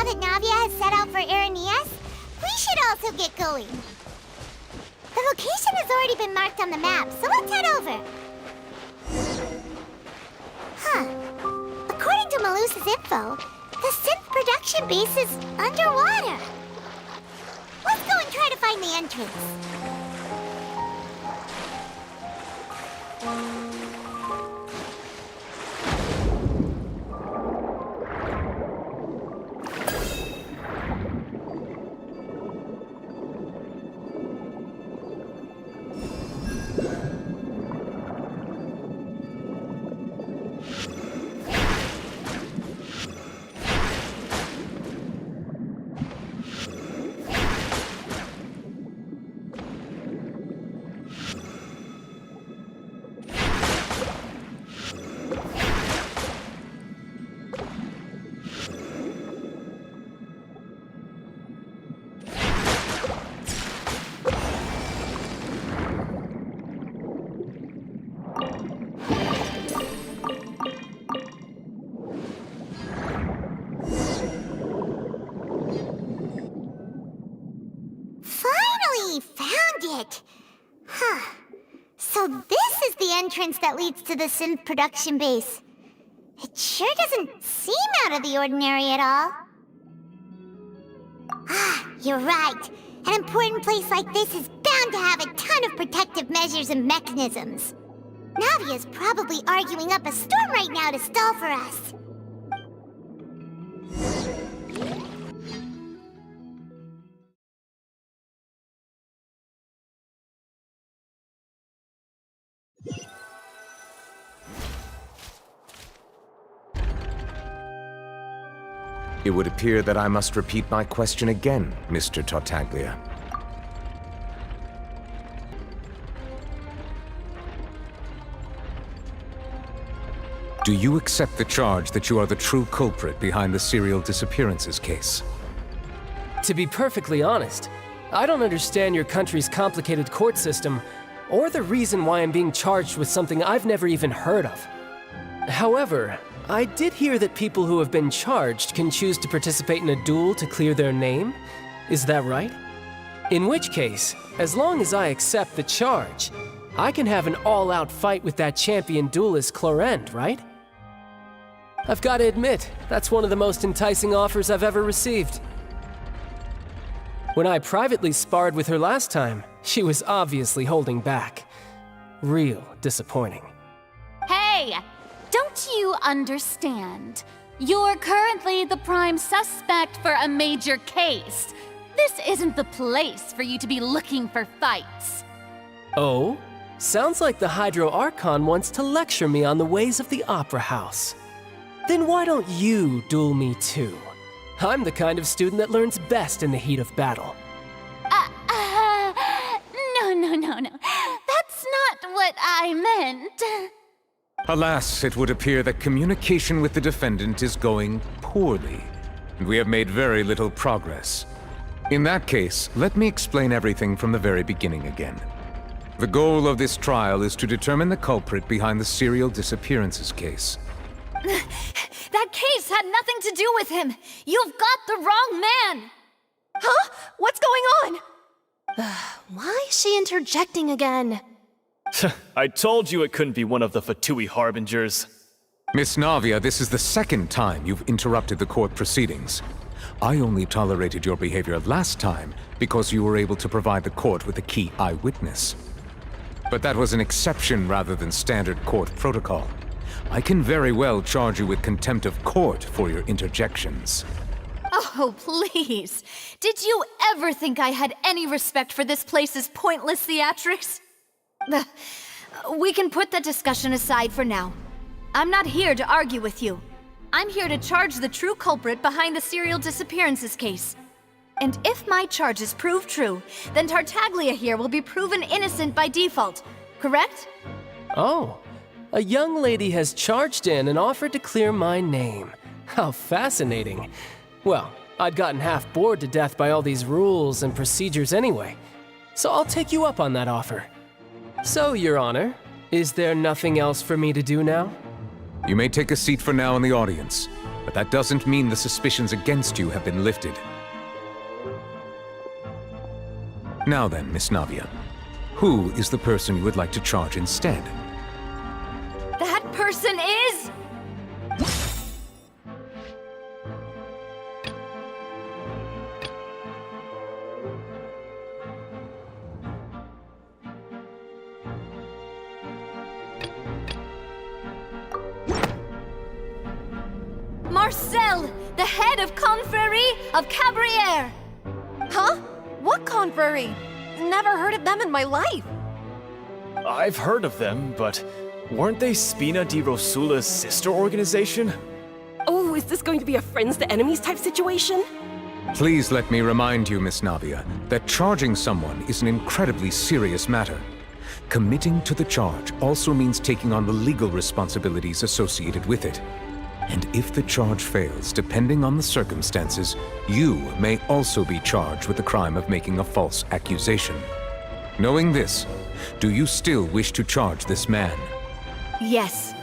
now that Navia has set out for Araneas, we should also get going. The location has already been marked on the map, so let's head over. According to Malus's info, the synth production base is underwater. Let's go and try to find the entrance. So this is the entrance that leads to the synth production base. It sure doesn't seem out of the ordinary at all. You're right. An important place like this is bound to have a ton of protective measures and mechanisms. Navia's probably arguing up a storm right now to stall for us. It would appear that I must repeat my question again, Mr. Tartaglia. Do you accept the charge that you are the true culprit behind the serial disappearances case? To be perfectly honest, I don't understand your country's complicated court system, or the reason why I'm being charged with something I've never even heard of. However, I did hear that people who have been charged can choose to participate in a duel to clear their name. Is that right? In which case, as long as I accept the charge, I can have an all-out fight with that champion duelist Clorend, right? I've got to admit, that's one of the most enticing offers I've ever received. When I privately sparred with her last time, she was obviously holding back. Real disappointing. Hey! Don't you understand? You're currently the prime suspect for a major case. This isn't the place for you to be looking for fights. Oh? Sounds like the Hydro Archon wants to lecture me on the ways of the Opera House. Then why don't you duel me too? I'm the kind of student that learns best in the heat of battle. No. That's not what I meant. Alas, it would appear that communication with the defendant is going poorly, and we have made very little progress. In that case, let me explain everything from the very beginning again. The goal of this trial is to determine the culprit behind the serial disappearances case. That case had nothing to do with him. You've got the wrong man. Huh? What's going on? Why is she interjecting again? I told you it couldn't be one of the Fatui Harbingers. Miss Navia, this is the second time you've interrupted the court proceedings. I only tolerated your behavior last time because you were able to provide the court with a key eyewitness. But that was an exception rather than standard court protocol. I can very well charge you with contempt of court for your interjections. Oh, please. Did you ever think I had any respect for this place's pointless theatrics? We can put that discussion aside for now. I'm not here to argue with you. I'm here to charge the true culprit behind the serial disappearances case. And if my charges prove true, then Tartaglia here will be proven innocent by default, correct? Oh, a young lady has charged in and offered to clear my name. How fascinating. Well, I'd gotten half bored to death by all these rules and procedures anyway, so I'll take you up on that offer. So, Your Honor, is there nothing else for me to do now? You may take a seat for now in the audience. but that doesn't mean the suspicions against you have been lifted. Now then, Miss Navia, who is the person you would like to charge instead? That person is... Marcel, the head of Confrérie of Cabrières! Huh? What confrérie? Never heard of them in my life. I've heard of them, but weren't they Spina di Rosula's sister organization? Oh, is this going to be a friends to enemies type situation? Please let me remind you, Miss Navia, that charging someone is an incredibly serious matter. Committing to the charge also means taking on the legal responsibilities associated with it. And if the charge fails, depending on the circumstances, you may also be charged with the crime of making a false accusation. Knowing this, do you still wish to charge this man? Yes,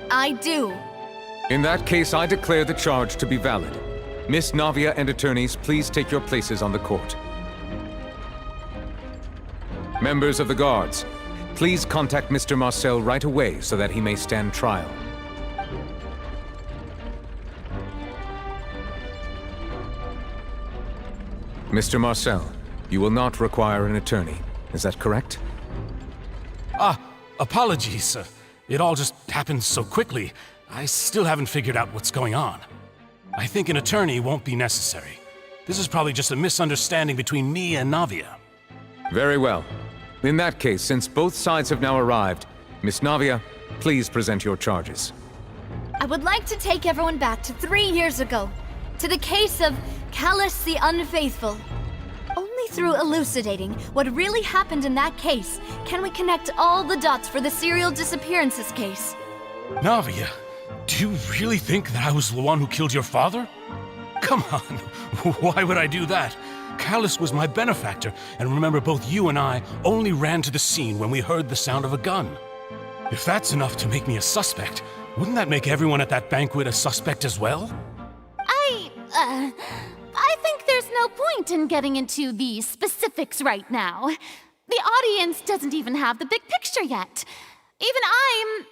I do. In that case, I declare the charge to be valid. Miss Navia and attorneys, please take your places on the court. Members of the guards, please contact Mr. Marcel right away so that he may stand trial. Mr. Marcel, you will not require an attorney. Is that correct? Apologies. It all just happened so quickly. I still haven't figured out what's going on. I think an attorney won't be necessary. This is probably just a misunderstanding between me and Navia. Very well. In that case, since both sides have now arrived, Miss Navia, please present your charges. I would like to take everyone back to 3 years ago, to the case of Callus the Unfaithful. Only through elucidating what really happened in that case can we connect all the dots for the serial disappearances case. Navia, do you really think that I was the one who killed your father? Come on, why would I do that? Callus was my benefactor, and remember both you and I only ran to the scene when we heard the sound of a gun. If that's enough to make me a suspect, wouldn't that make everyone at that banquet a suspect as well? I think there's no point in getting into the specifics right now. The audience doesn't even have the big picture yet. Even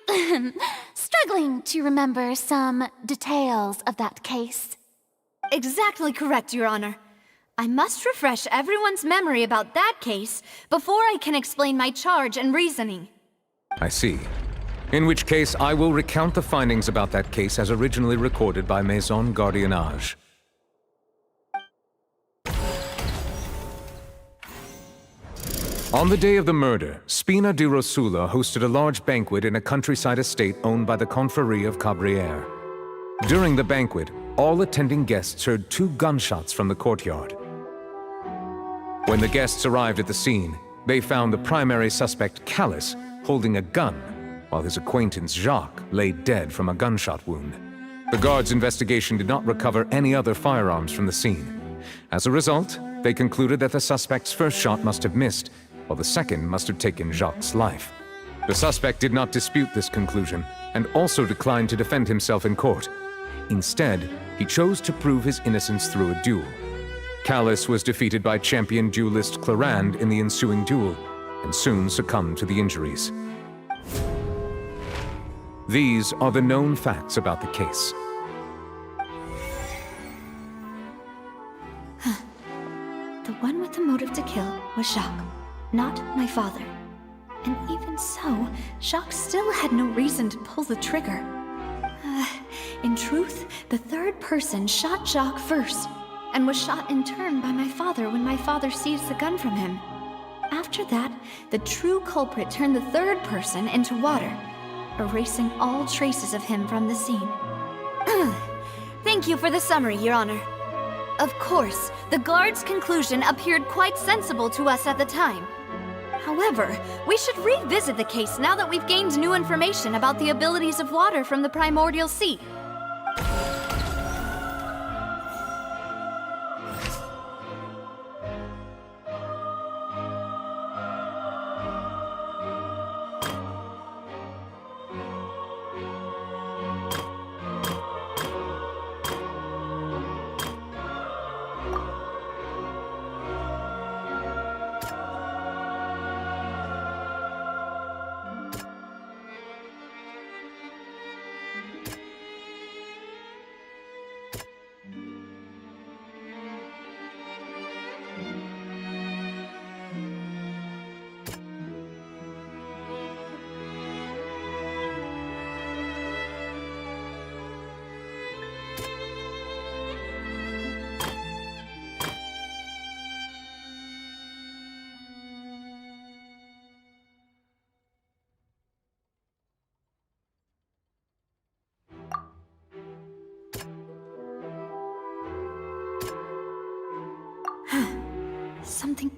I'm struggling to remember some details of that case. Exactly correct, Your Honor. I must refresh everyone's memory about that case before I can explain my charge and reasoning. I see. In which case, I will recount the findings about that case as originally recorded by Maison Gardiennage. On the day of the murder, Spina di Rosula hosted a large banquet in a countryside estate owned by the Confrérie of Cabrières. During the banquet, all attending guests heard 2 gunshots from the courtyard. When the guests arrived at the scene, they found the primary suspect, Callus, holding a gun, while his acquaintance Jacques lay dead from a gunshot wound. The guards' investigation did not recover any other firearms from the scene. As a result, they concluded that the suspect's first shot must have missed, while the second must have taken Jacques' life. The suspect did not dispute this conclusion, and also declined to defend himself in court. Instead, he chose to prove his innocence through a duel. Callus was defeated by champion duelist Clarande in the ensuing duel, and soon succumbed to the injuries. These are the known facts about the case. The one with the motive to kill was Jacques, not my father. And even so, Jacques still had no reason to pull the trigger. In truth, the third person shot Jacques first, and was shot in turn by my father when my father seized the gun from him. After that, the true culprit turned the third person into water, erasing all traces of him from the scene. Thank you for the summary, Your Honor. Of course, the guard's conclusion appeared quite sensible to us at the time. However, we should revisit the case now that we've gained new information about the abilities of water from the primordial sea. Something...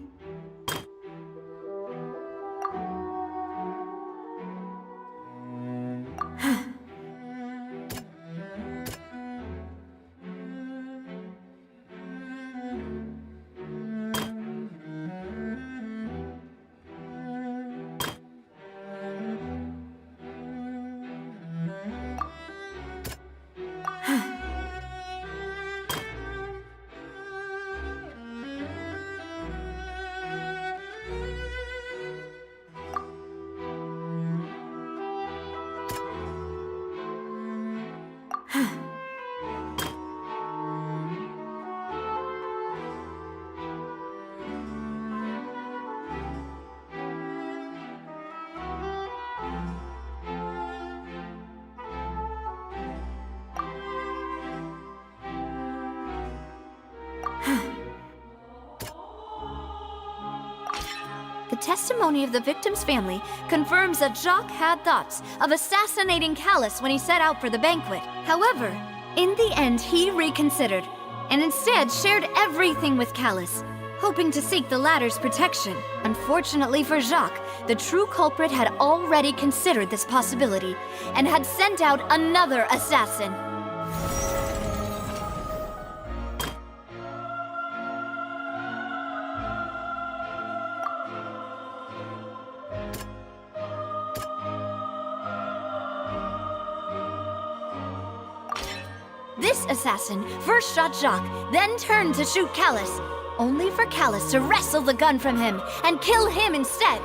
The testimony of the victim's family confirms that Jacques had thoughts of assassinating Callus when he set out for the banquet. However, in the end, he reconsidered, and instead shared everything with Callus, hoping to seek the latter's protection. Unfortunately for Jacques, the true culprit had already considered this possibility, and had sent out another assassin. This assassin first shot Jacques, then turned to shoot Callus, only for Callus to wrestle the gun from him and kill him instead.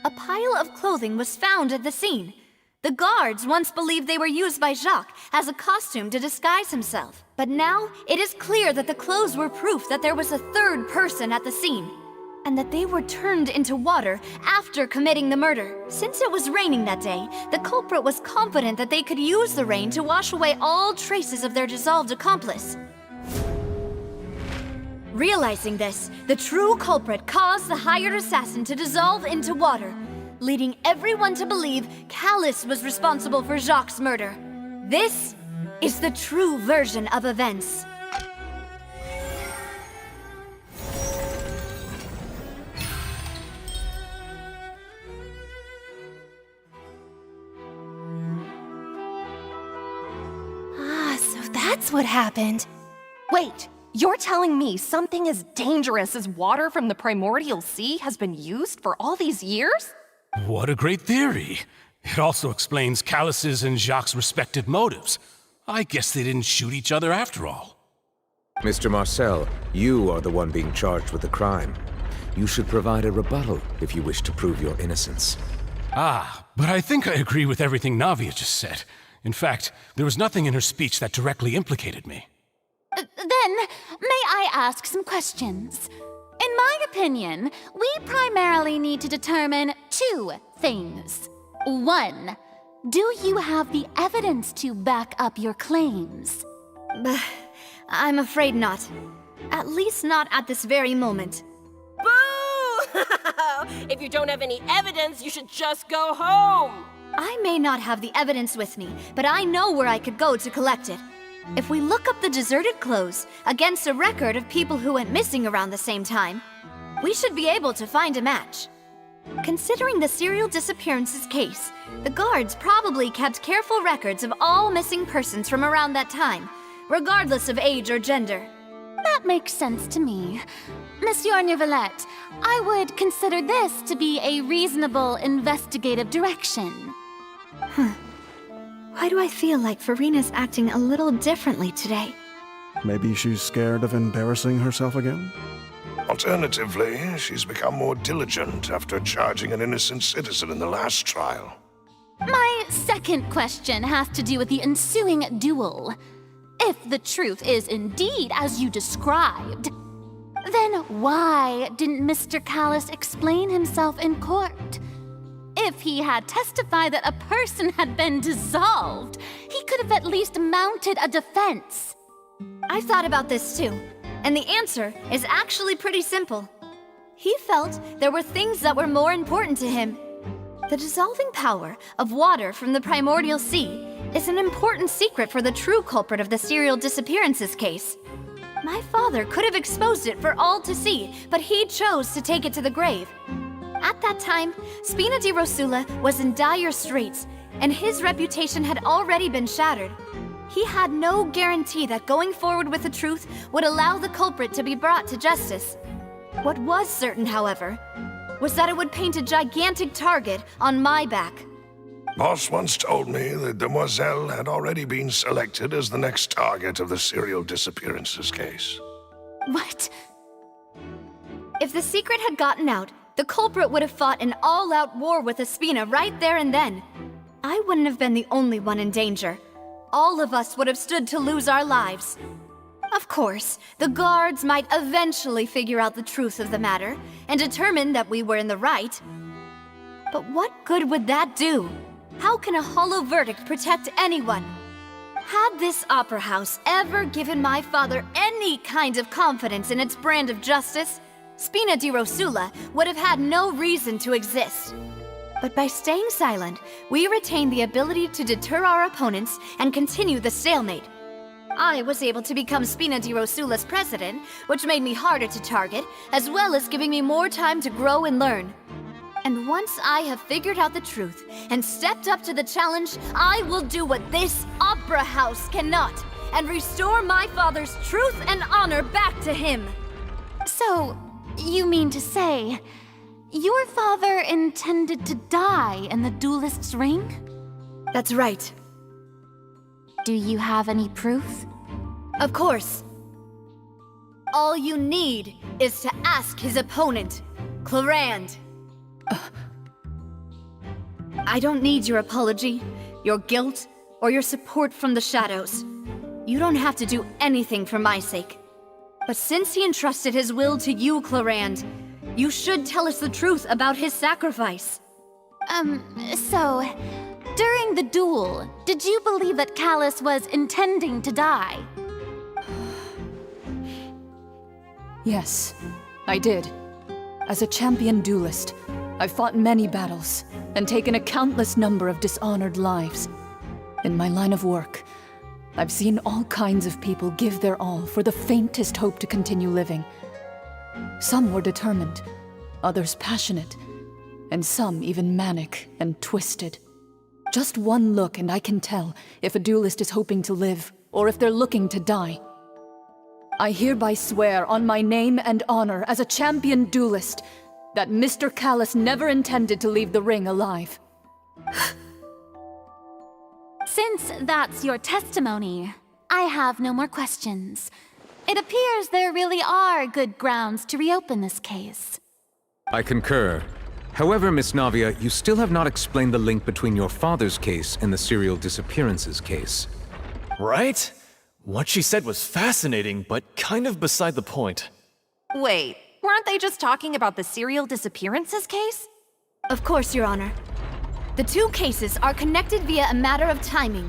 A pile of clothing was found at the scene. The guards once believed they were used by Jacques as a costume to disguise himself. But now, it is clear that the clothes were proof that there was a third person at the scene, and that they were turned into water after committing the murder. Since it was raining that day, the culprit was confident that they could use the rain to wash away all traces of their dissolved accomplice. Realizing this, the true culprit caused the hired assassin to dissolve into water, leading everyone to believe Callus was responsible for Jacques' murder. This is the true version of events. So that's what happened. Wait, you're telling me something as dangerous as water from the primordial sea has been used for all these years? What a great theory. It also explains Callus's and Jacques' respective motives. I guess they didn't shoot each other after all. Mr. Marcel, you are the one being charged with the crime. You should provide a rebuttal if you wish to prove your innocence. But I think I agree with everything Navia just said. In fact, there was nothing in her speech that directly implicated me. Then, may I ask some questions? In my opinion, we primarily need to determine two things. One, do you have the evidence to back up your claims? I'm afraid not. At least not at this very moment. Boo! If you don't have any evidence, you should just go home! I may not have the evidence with me, but I know where I could go to collect it. If we look up the deserted clothes against a record of people who went missing around the same time, we should be able to find a match. Considering the serial disappearances case, the guards probably kept careful records of all missing persons from around that time, regardless of age or gender. That makes sense to me. Monsieur Neuvillette, I would consider this to be a reasonable investigative direction. Why do I feel like Farina's acting a little differently today? Maybe she's scared of embarrassing herself again? Alternatively, she's become more diligent after charging an innocent citizen in the last trial. My second question has to do with the ensuing duel. if the truth is indeed as you described, then why didn't Mr. Callus explain himself in court? If he had testified that a person had been dissolved, he could have at least mounted a defense. I thought about this too, and the answer is actually pretty simple. He felt there were things that were more important to him. The dissolving power of water from the primordial sea is an important secret for the true culprit of the serial disappearances case. My father could have exposed it for all to see, but he chose to take it to the grave. At that time, Spina di Rosula was in dire straits, and his reputation had already been shattered. He had no guarantee that going forward with the truth would allow the culprit to be brought to justice. What was certain, however, was that it would paint a gigantic target on my back. Boss once told me that Demoiselle had already been selected as the next target of the serial disappearances case. What? If the secret had gotten out, the culprit would have fought an all-out war with Espina right there and then. I wouldn't have been the only one in danger. All of us would have stood to lose our lives. Of course, the guards might eventually figure out the truth of the matter and determine that we were in the right. But what good would that do? How can a hollow verdict protect anyone? Had this opera house ever given my father any kind of confidence in its brand of justice, Spina di Rosula would have had no reason to exist. But by staying silent, we retained the ability to deter our opponents and continue the stalemate. I was able to become Spina di Rosula's president, which made me harder to target, as well as giving me more time to grow and learn. And once I have figured out the truth and stepped up to the challenge, I will do what this opera house cannot, and restore my father's truth and honor back to him. So, you mean to say, your father intended to die in the duelist's ring? That's right. Do you have any proof? Of course. All you need is to ask his opponent, Clarand. I don't need your apology, your guilt, or your support from the shadows. You don't have to do anything for my sake. But since he entrusted his will to you, Clarand, you should tell us the truth about his sacrifice. So, during the duel, did you believe that Callus was intending to die? Yes, I did. As a champion duelist, I've fought many battles and taken a countless number of dishonored lives. In my line of work, I've seen all kinds of people give their all for the faintest hope to continue living. Some were determined, others passionate, and some even manic and twisted. Just one look and I can tell if a duelist is hoping to live or if they're looking to die. I hereby swear on my name and honor as a champion duelist that Mr. Callus never intended to leave the ring alive. Since that's your testimony, I have no more questions. It appears there really are good grounds to reopen this case. I concur. However, Miss Navia, you still have not explained the link between your father's case and the serial disappearances case. Right? What she said was fascinating, but kind of beside the point. Wait, weren't they just talking about the serial disappearances case? Of course, Your Honor. The two cases are connected via a matter of timing.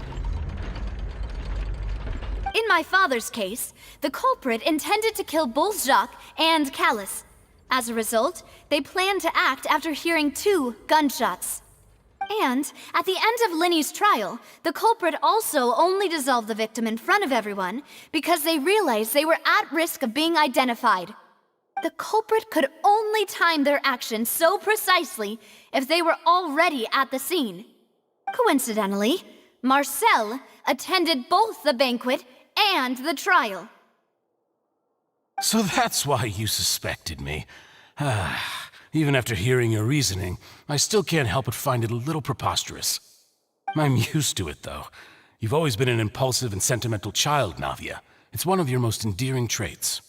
In my father's case, the culprit intended to kill both Jacques and Callus. As a result, they planned to act after hearing 2 gunshots. And at the end of Linny's trial, the culprit also only dissolved the victim in front of everyone because they realized they were at risk of being identified. The culprit could only time their actions so precisely if they were already at the scene. Coincidentally, Marcel attended both the banquet and the trial. So that's why you suspected me. Even after hearing your reasoning, I still can't help but find it a little preposterous. I'm used to it, though. You've always been an impulsive and sentimental child, Navia. It's one of your most endearing traits.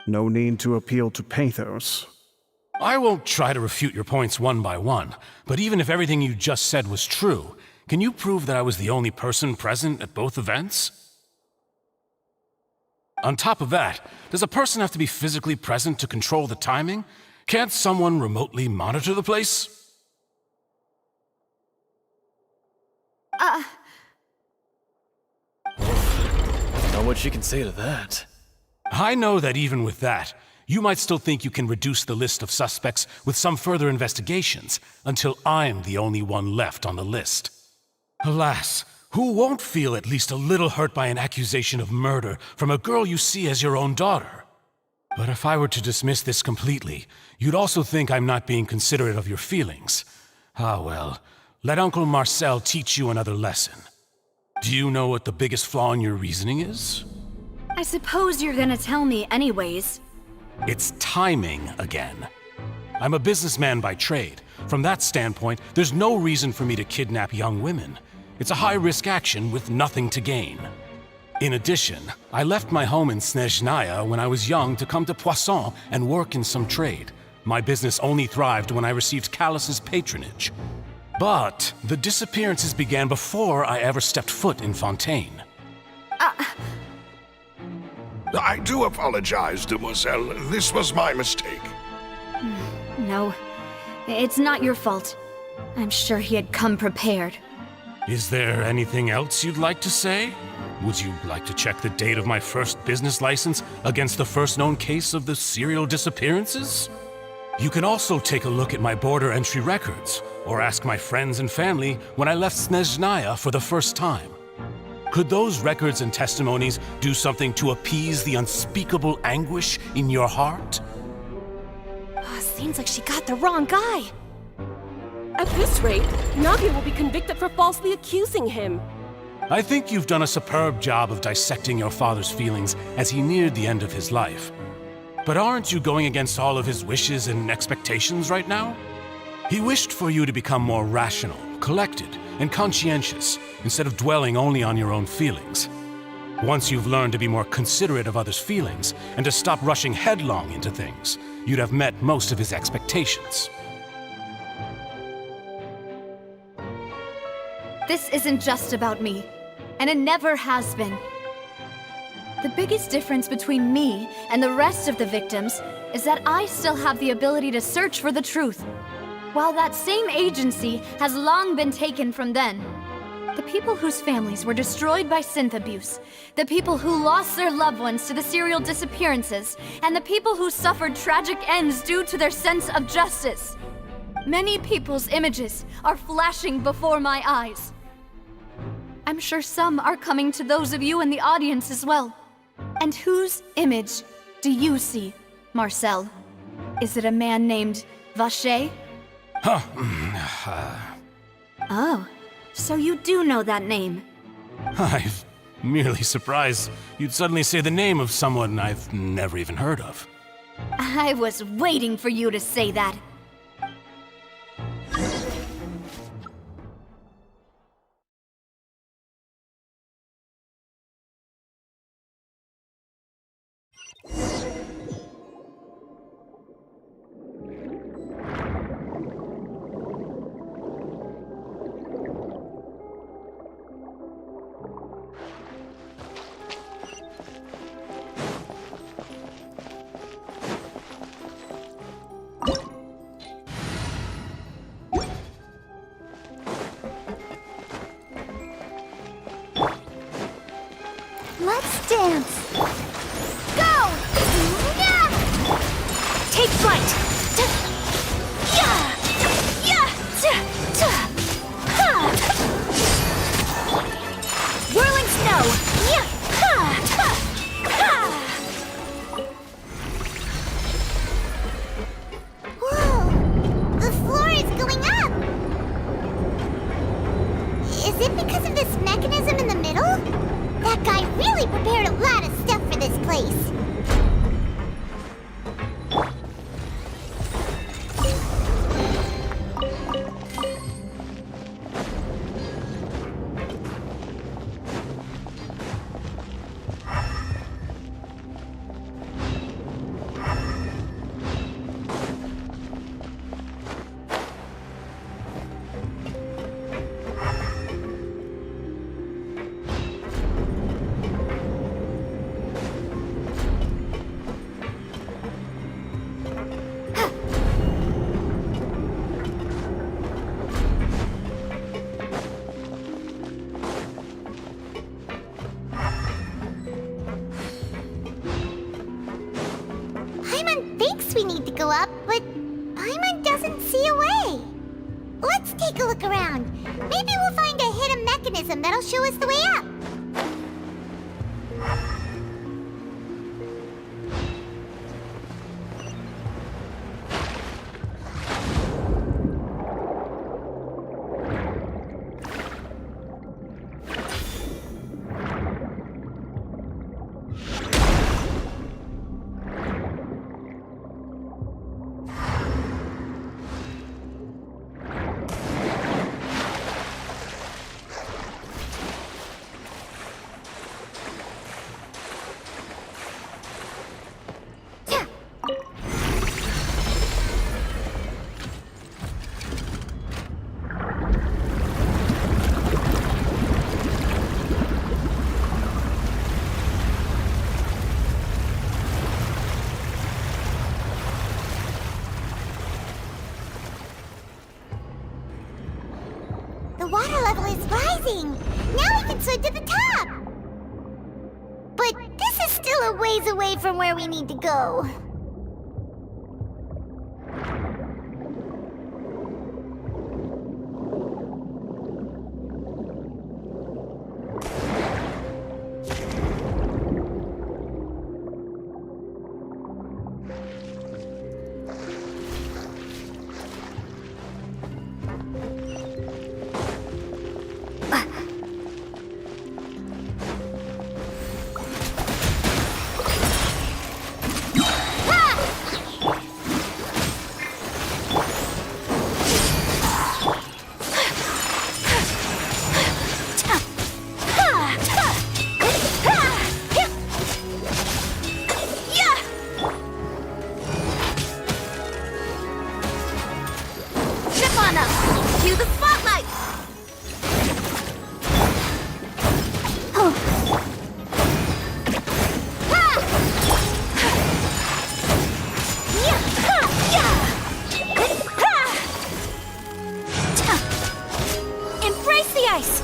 No need to appeal to pathos. I won't try to refute your points one by one, but even if everything you just said was true, Can you prove that I was the only person present at both events? On top of that, does a person have to be physically present to control the timing? Can't someone remotely monitor the place? Not what you can say to that. I know that even with that, you might still think you can reduce the list of suspects with some further investigations, until I'm the only one left on the list. Alas, who won't feel at least a little hurt by an accusation of murder from a girl you see as your own daughter? But if I were to dismiss this completely, you'd also think I'm not being considerate of your feelings. Ah well, let Uncle Marcel teach you another lesson. Do you know what the biggest flaw in your reasoning is? I suppose you're gonna tell me anyways. It's timing again. I'm a businessman by trade. From that standpoint, there's no reason for me to kidnap young women. It's a high-risk action with nothing to gain. In addition, I left my home in Snezhnaya when I was young to come to Poisson and work in some trade. My business only thrived when I received Callus's patronage. But the disappearances began before I ever stepped foot in Fontaine. I do apologize, demoiselle. This was my mistake. No, it's not your fault. I'm sure he had come prepared. Is there anything else you'd like to say? Would you like to check the date of my first business license against the first known case of the serial disappearances? You can also take a look at my border entry records, or ask my friends and family when I left Snezhnaya for the first time. Could those records and testimonies do something to appease the unspeakable anguish in your heart? Seems like she got the wrong guy. At this rate, Navia will be convicted for falsely accusing him. I think you've done a superb job of dissecting your father's feelings as he neared the end of his life. But aren't you going against all of his wishes and expectations right now? He wished for you to become more rational, collected, and conscientious, instead of dwelling only on your own feelings. Once you've learned to be more considerate of others' feelings, and to stop rushing headlong into things, you'd have met most of his expectations. This isn't just about me, and it never has been. The biggest difference between me and the rest of the victims is that I still have the ability to search for the truth, while that same agency has long been taken from them. The people whose families were destroyed by synth abuse, the people who lost their loved ones to the serial disappearances, and the people who suffered tragic ends due to their sense of justice. Many people's images are flashing before my eyes. I'm sure some are coming to those of you in the audience as well. And whose image do you see, Marcel? Is it a man named Vacher? Oh, so you do know that name. I'm merely surprised you'd suddenly say the name of someone I've never even heard of. I was waiting for you to say that. Let's dance. Go! Yeah! Take flight. Yeah! Yeah! Ha! Whirling snow. Yeah! Ha! Ha! Whoa! The floor is going up. Is it because of this mechanism in the middle? That guy really prepared a lot of stuff for this place. we need to go up, but Paimon doesn't see a way. Let's take a look around. Maybe we'll find a hidden mechanism that'll show us the way up. The water level is rising! Now we can swim to the top! But this is still a ways away from where we need to go. Cue the spotlight! Embrace the ice!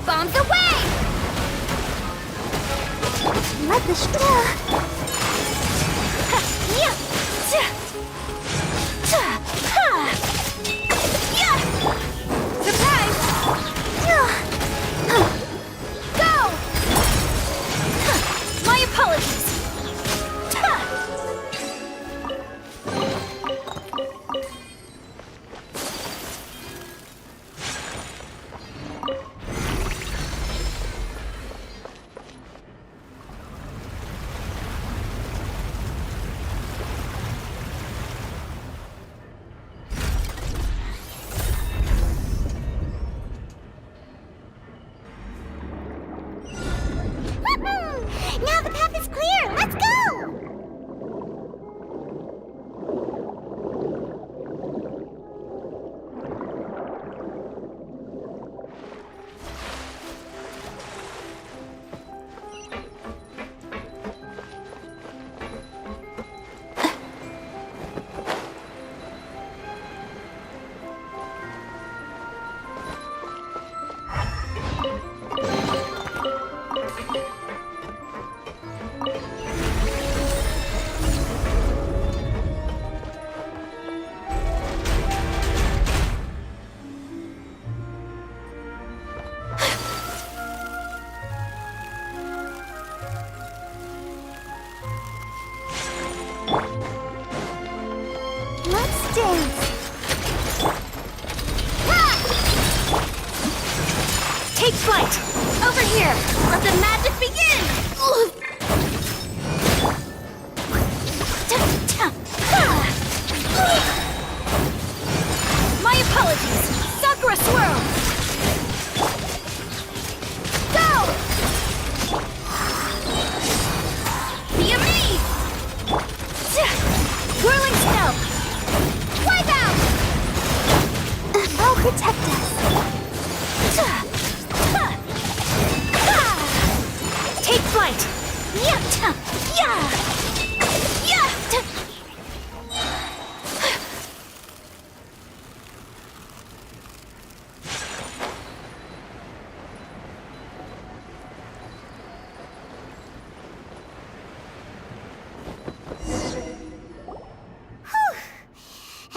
Bombs away! Let the Now the path is clear! Let's go! Let's dance! Take flight! Over here! Let the magic begin! My apologies! Sakura swirl! Go! Be me! Whirling snow! Wipe out! I'll protect us. Take flight!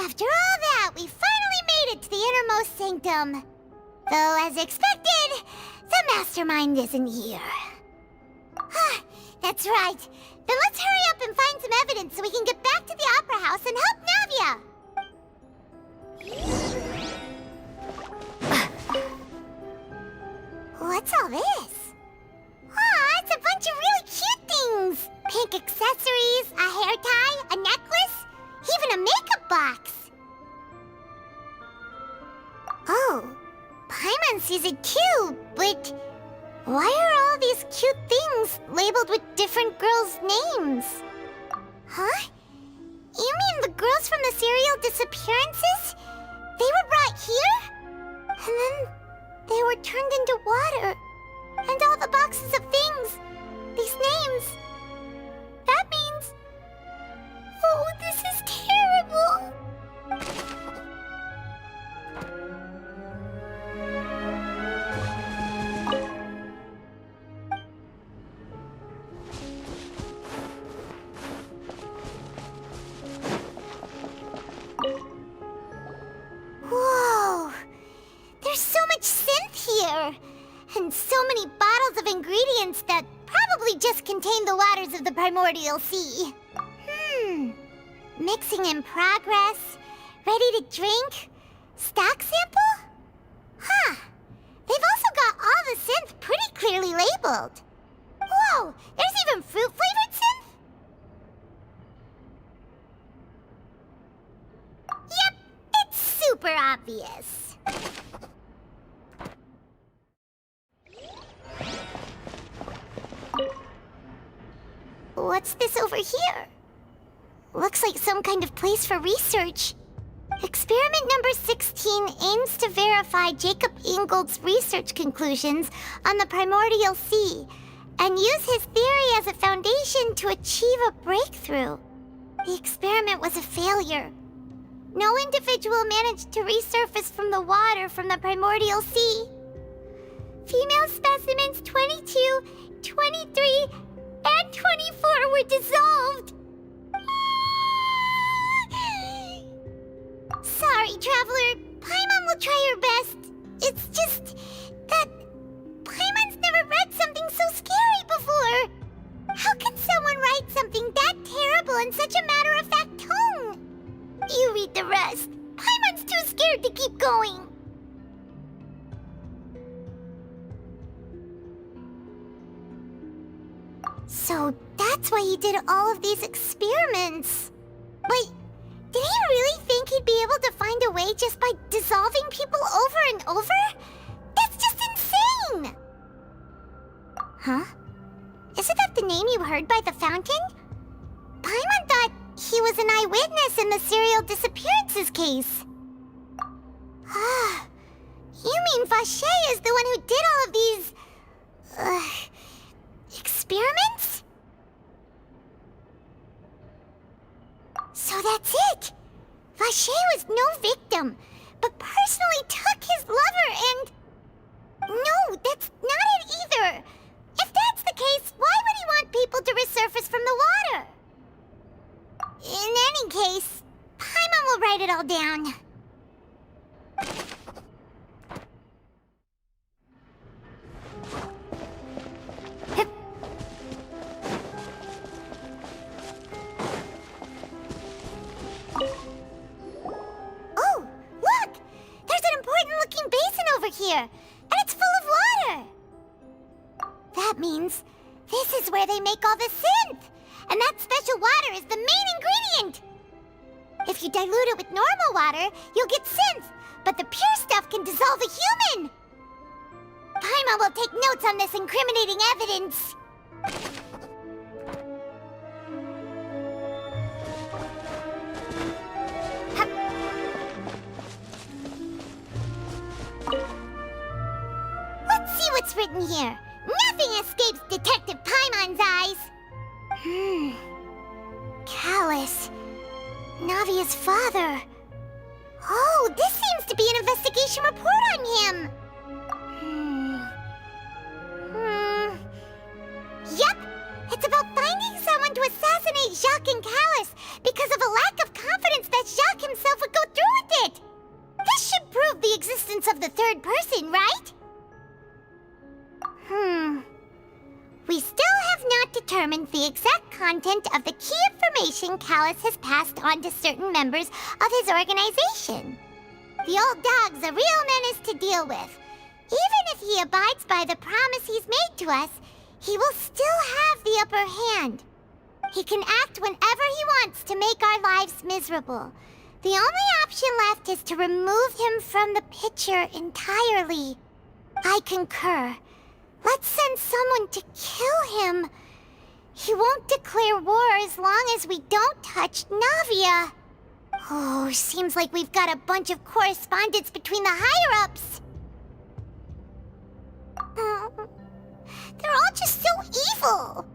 After all that, we finally made it to the innermost sanctum. Though, as expected, the mastermind isn't here. That's right. Then let's hurry up and find some evidence so we can get back to the Opera House and help Navia. What's all this? Aw, it's a bunch of really cute things. Pink accessories, a hair tie, a necklace, even a makeup box. Oh, Paimon sees it too, but why are all these cute things labeled with different girls' names? Huh? You mean the girls from the serial disappearances? They were brought here? And then they were turned into water. And all the boxes of things, these names. That means... Oh, this is terrible. Whoa! There's so much synth here! And so many bottles of ingredients that probably just contain the waters of the primordial sea. Mixing in progress, ready to drink, stock sample? Huh. They've also got all the synth pretty clearly labeled. Whoa, there's even fruit-flavored synth? Yep, it's super obvious. What's this over here? Looks like some kind of place for research. Experiment number 16 aims to verify Jacob Ingold's research conclusions on the primordial sea and use his theory as a foundation to achieve a breakthrough. The experiment was a failure. No individual managed to resurface from the water from the primordial sea. Female specimens 22, 23, and 24 were dissolved. Sorry, Traveler. Paimon will try her best. It's just that Paimon's never read something so scary before. How can someone write something that terrible in such a matter-of-fact tone? You read the rest. Paimon's too scared to keep going. So that's why he did all of these experiments. Wait, did he really think he'd be able to find a way just by dissolving people over and over? That's just insane! Huh? Isn't that the name you heard by the fountain? Paimon thought he was an eyewitness in the serial disappearances case. Ah, you mean Vache is the one who did all of these... experiments? So that's it! Vache was no victim, but personally took his lover and... No, that's not it either! If that's the case, why would he want people to resurface from the water? In any case, Paimon will write it all down. Oh, look! There's an important-looking basin over here, and it's full of water! That means this is where they make all the synth! And that special water is the main ingredient! If you dilute it with normal water, you'll get synth, but the pure stuff can dissolve a human! Paimon will take notes on this incriminating evidence. Let's see what's written here. Nothing escapes Detective Paimon's eyes. Callus. Navia's father. Oh, this seems to be an investigation report on him. Yep, it's about finding someone to assassinate Jacques and Callus because of a lack of confidence that Jacques himself would go the third person, right? We still have not determined the exact content of the key information Callus has passed on to certain members of his organization. The old dog's a real menace to deal with. Even if he abides by the promise he's made to us, he will still have the upper hand. He can act whenever he wants to make our lives miserable. The only option left is to remove him from the picture entirely. I concur. Let's send someone to kill him. He won't declare war as long as we don't touch Navia. Oh, seems like we've got a bunch of correspondence between the higher-ups. They're all just so evil.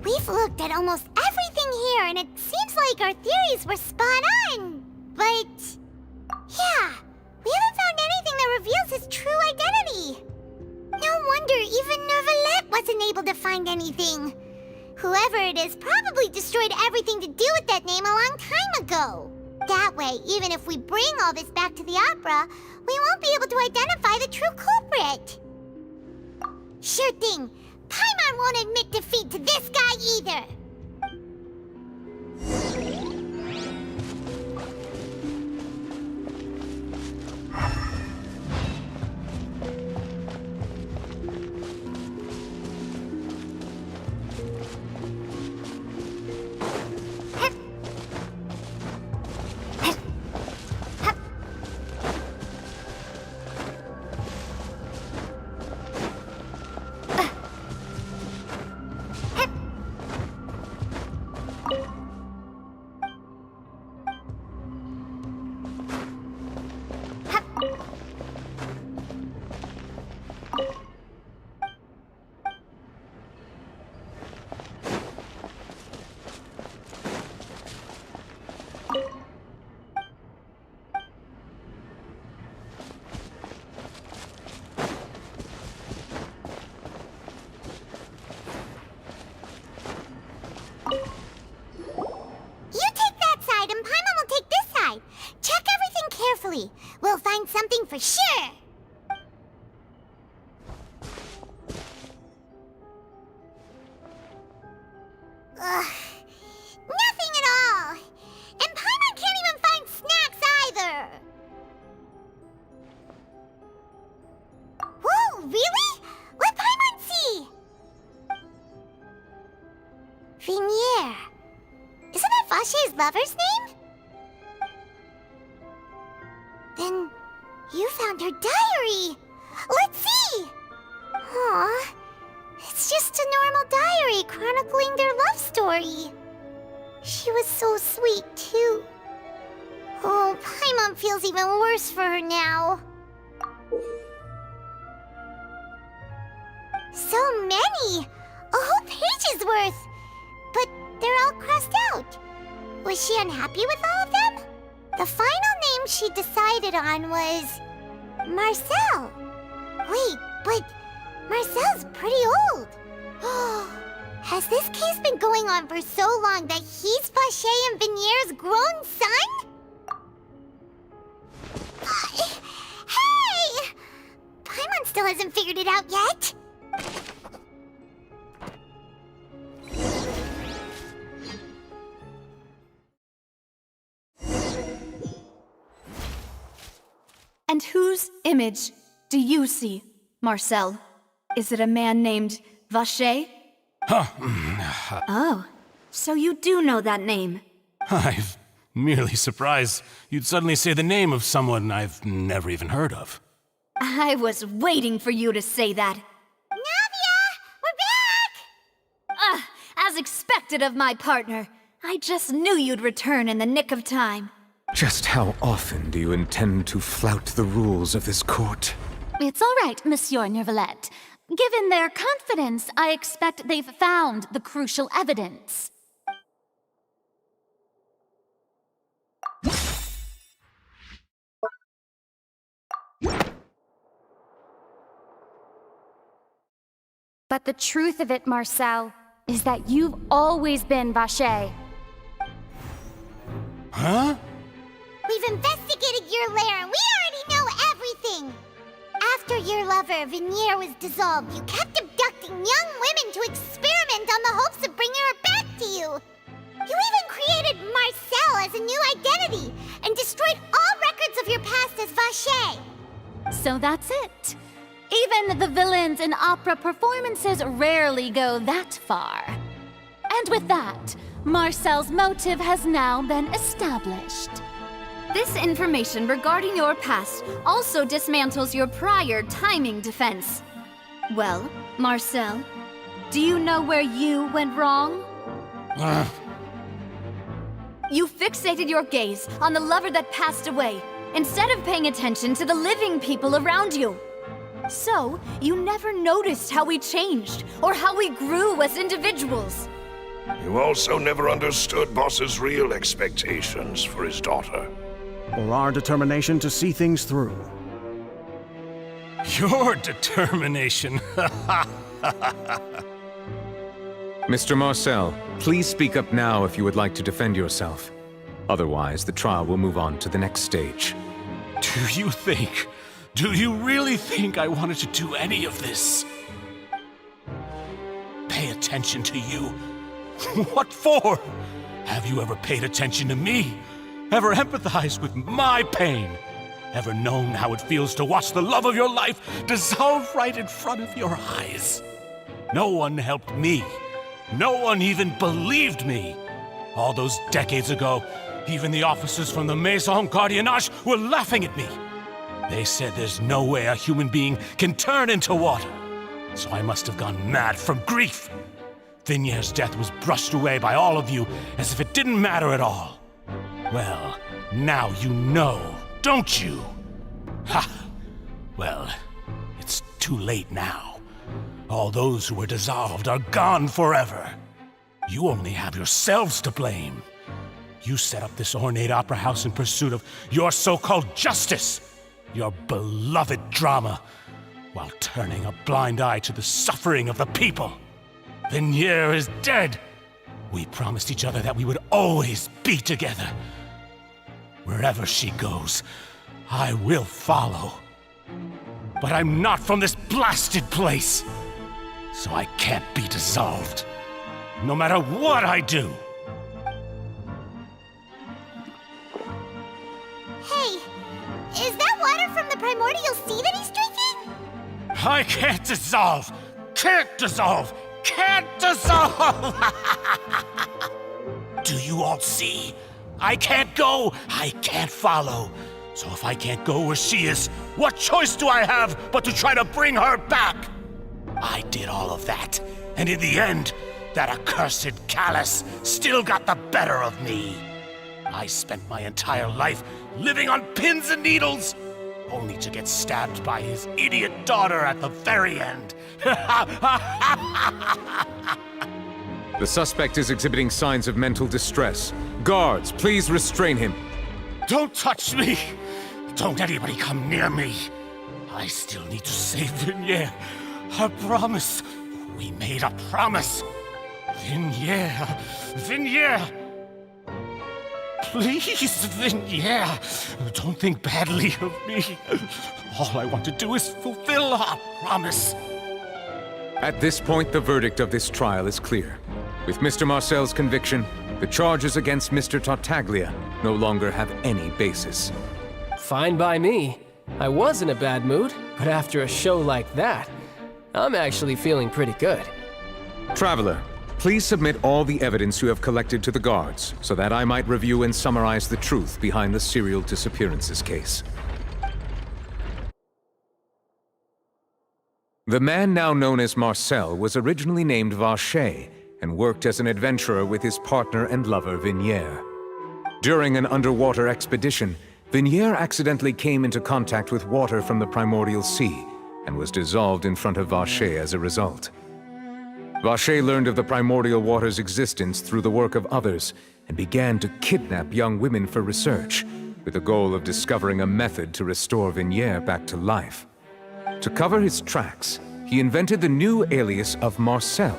We've looked at almost everything here, and it seems like our theories were spot on. But yeah, we haven't found anything that reveals his true identity. No wonder even Nervalette wasn't able to find anything. Whoever it is probably destroyed everything to do with that name a long time ago. That way, even if we bring all this back to the opera, we won't be able to identify the true culprit. Sure thing. Paimon won't admit defeat to this guy either. We'll find something for sure. Ugh, nothing at all. And Paimon can't even find snacks either. Whoa, really? Let Paimon see. Vinier. Isn't that Vache's lover's name? Then you found her diary. Let's see. Aw, it's just a normal diary chronicling their love story. She was so sweet, too. Oh, Paimon feels even worse for her now. So many! A whole page's worth! But they're all crossed out. Was she unhappy with all of them? The final name she decided on was Marcel. Wait, but Marcel's pretty old. Has this case been going on for so long that he's Vache and Vinier's grown son? Hey! Paimon still hasn't figured it out yet. And whose image do you see, Marcel? Is it a man named Vache? Oh, so you do know that name. I'm merely surprised you'd suddenly say the name of someone I've never even heard of. I was waiting for you to say that. Navia! We're back! As expected of my partner. I just knew you'd return in the nick of time. Just how often do you intend to flout the rules of this court? It's all right, Monsieur Nervalette. Given their confidence, I expect they've found the crucial evidence. But the truth of it, Marcel, is that you've always been Vache. Huh? We've investigated your lair and we already know everything! After your lover, Vinier, was dissolved, you kept abducting young women to experiment on the hopes of bringing her back to you! You even created Marcel as a new identity and destroyed all records of your past as Vacher! So that's it. Even the villains in opera performances rarely go that far. And with that, Marcel's motive has now been established. This information regarding your past also dismantles your prior timing defense. Well, Marcel, do you know where you went wrong? You fixated your gaze on the lover that passed away, instead of paying attention to the living people around you. So, you never noticed how we changed, or how we grew as individuals. You also never understood Boss's real expectations for his daughter. Or our determination to see things through. Your determination. Mr. Marcel, please speak up now if you would like to defend yourself. Otherwise, the trial will move on to the next stage. Do you really think I wanted to do any of this? Pay attention to you? What for? Have you ever paid attention to me? Ever empathized with my pain? Ever known how it feels to watch the love of your life dissolve right in front of your eyes? No one helped me. No one even believed me. All those decades ago, even the officers from the Maison Gardiennage were laughing at me. They said there's no way a human being can turn into water. So I must have gone mad from grief. Vinier's death was brushed away by all of you as if it didn't matter at all. Well, now you know, don't you? Ha! Well, it's too late now. All those who were dissolved are gone forever. You only have yourselves to blame. You set up this ornate opera house in pursuit of your so-called justice, your beloved drama, while turning a blind eye to the suffering of the people. Vinier is dead. We promised each other that we would always be together. Wherever she goes, I will follow. But I'm not from this blasted place, so I can't be dissolved, no matter what I do. Hey, is that water from the primordial sea that he's drinking? I can't dissolve! Can't dissolve! Can't dissolve! Do you all see? I can't go, I can't follow. So if I can't go where she is, what choice do I have but to try to bring her back? I did all of that, and in the end, that accursed Callus still got the better of me. I spent my entire life living on pins and needles, only to get stabbed by his idiot daughter at the very end. The suspect is exhibiting signs of mental distress. Guards, please restrain him. Don't touch me! Don't anybody come near me! I still need to save Vinier. A promise. We made a promise. Vinier. Vinier! Please, Vinier. Don't think badly of me. All I want to do is fulfill our promise. At this point, the verdict of this trial is clear. With Mr. Marcel's conviction, the charges against Mr. Tartaglia no longer have any basis. Fine by me. I was in a bad mood, but after a show like that, I'm actually feeling pretty good. Traveler, please submit all the evidence you have collected to the guards, so that I might review and summarize the truth behind the serial disappearances case. The man now known as Marcel was originally named Vacher and worked as an adventurer with his partner and lover Vinier. During an underwater expedition, Vinier accidentally came into contact with water from the primordial sea and was dissolved in front of Vacher as a result. Vacher learned of the primordial water's existence through the work of others and began to kidnap young women for research, with the goal of discovering a method to restore Vinier back to life. To cover his tracks, he invented the new alias of Marcel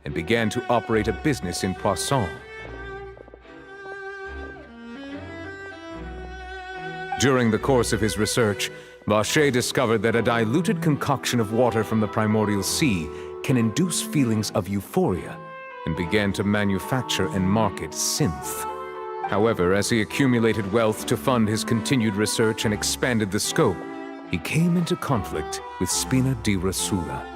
and began to operate a business in Poisson. During the course of his research, Vacher discovered that a diluted concoction of water from the primordial sea can induce feelings of euphoria, and began to manufacture and market synth. However, as he accumulated wealth to fund his continued research and expanded the scope, he came into conflict with Spina di Rosula.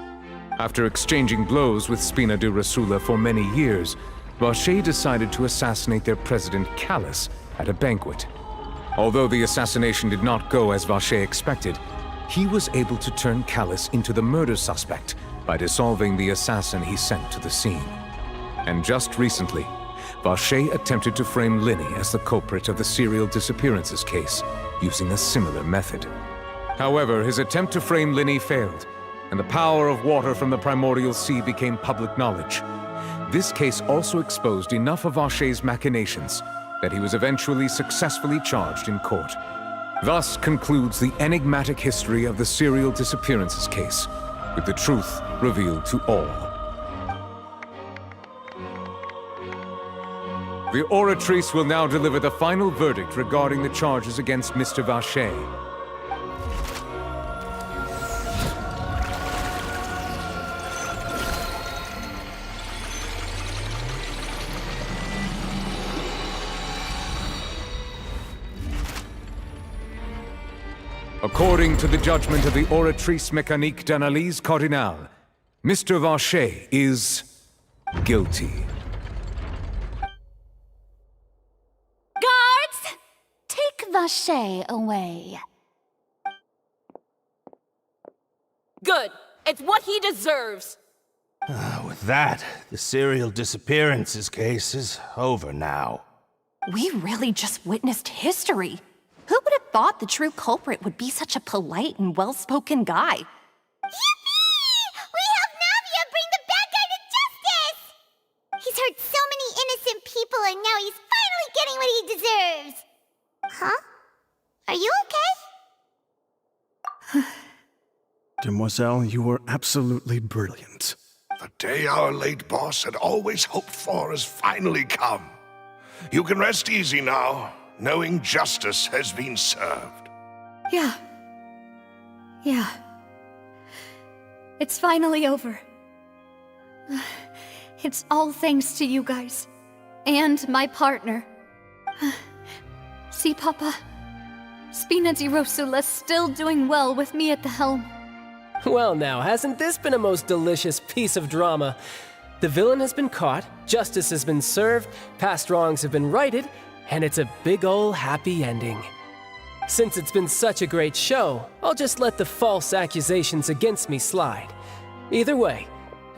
After exchanging blows with Spina di Rosula for many years, Vacher decided to assassinate their president Callus at a banquet. Although the assassination did not go as Vacher expected, he was able to turn Callus into the murder suspect by dissolving the assassin he sent to the scene. And just recently, Vacher attempted to frame Linny as the culprit of the serial disappearances case, using a similar method. However, his attempt to frame Linny failed, and the power of water from the primordial sea became public knowledge. This case also exposed enough of Vacher's machinations that he was eventually successfully charged in court. Thus concludes the enigmatic history of the serial disappearances case, with the truth revealed to all. The Oratrice will now deliver the final verdict regarding the charges against Mr. Vacher. According to the judgment of the Oratrice Mécanique d'Analyse Cardinale, Mr. Vacher is guilty. Guards! Take Vacher away. Good. It's what he deserves. With that, the serial disappearances case is over now. We really just witnessed history. Who would have thought the true culprit would be such a polite and well-spoken guy? Yippee! We helped Navia bring the bad guy to justice! He's hurt so many innocent people and now he's finally getting what he deserves! Huh? Are you okay? Demoiselle, you were absolutely brilliant. The day our late boss had always hoped for has finally come. You can rest easy now, knowing justice has been served. Yeah. It's finally over. It's all thanks to you guys. And my partner. See, Papa? Spina di Rosula's still doing well with me at the helm. Well now, hasn't this been a most delicious piece of drama? The villain has been caught, justice has been served, past wrongs have been righted, and it's a big ol' happy ending. Since it's been such a great show, I'll just let the false accusations against me slide. Either way,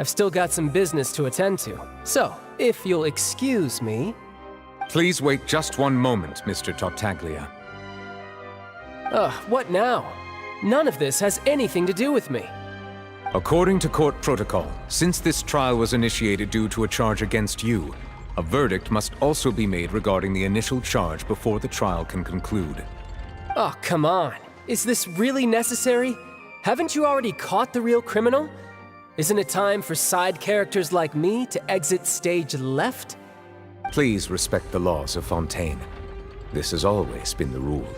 I've still got some business to attend to, so if you'll excuse me... Please wait just one moment, Mr. Tartaglia. What now? None of this has anything to do with me. According to court protocol, since this trial was initiated due to a charge against you, a verdict must also be made regarding the initial charge before the trial can conclude. Oh, come on. Is this really necessary? Haven't you already caught the real criminal? Isn't it time for side characters like me to exit stage left? Please respect the laws of Fontaine. This has always been the rule.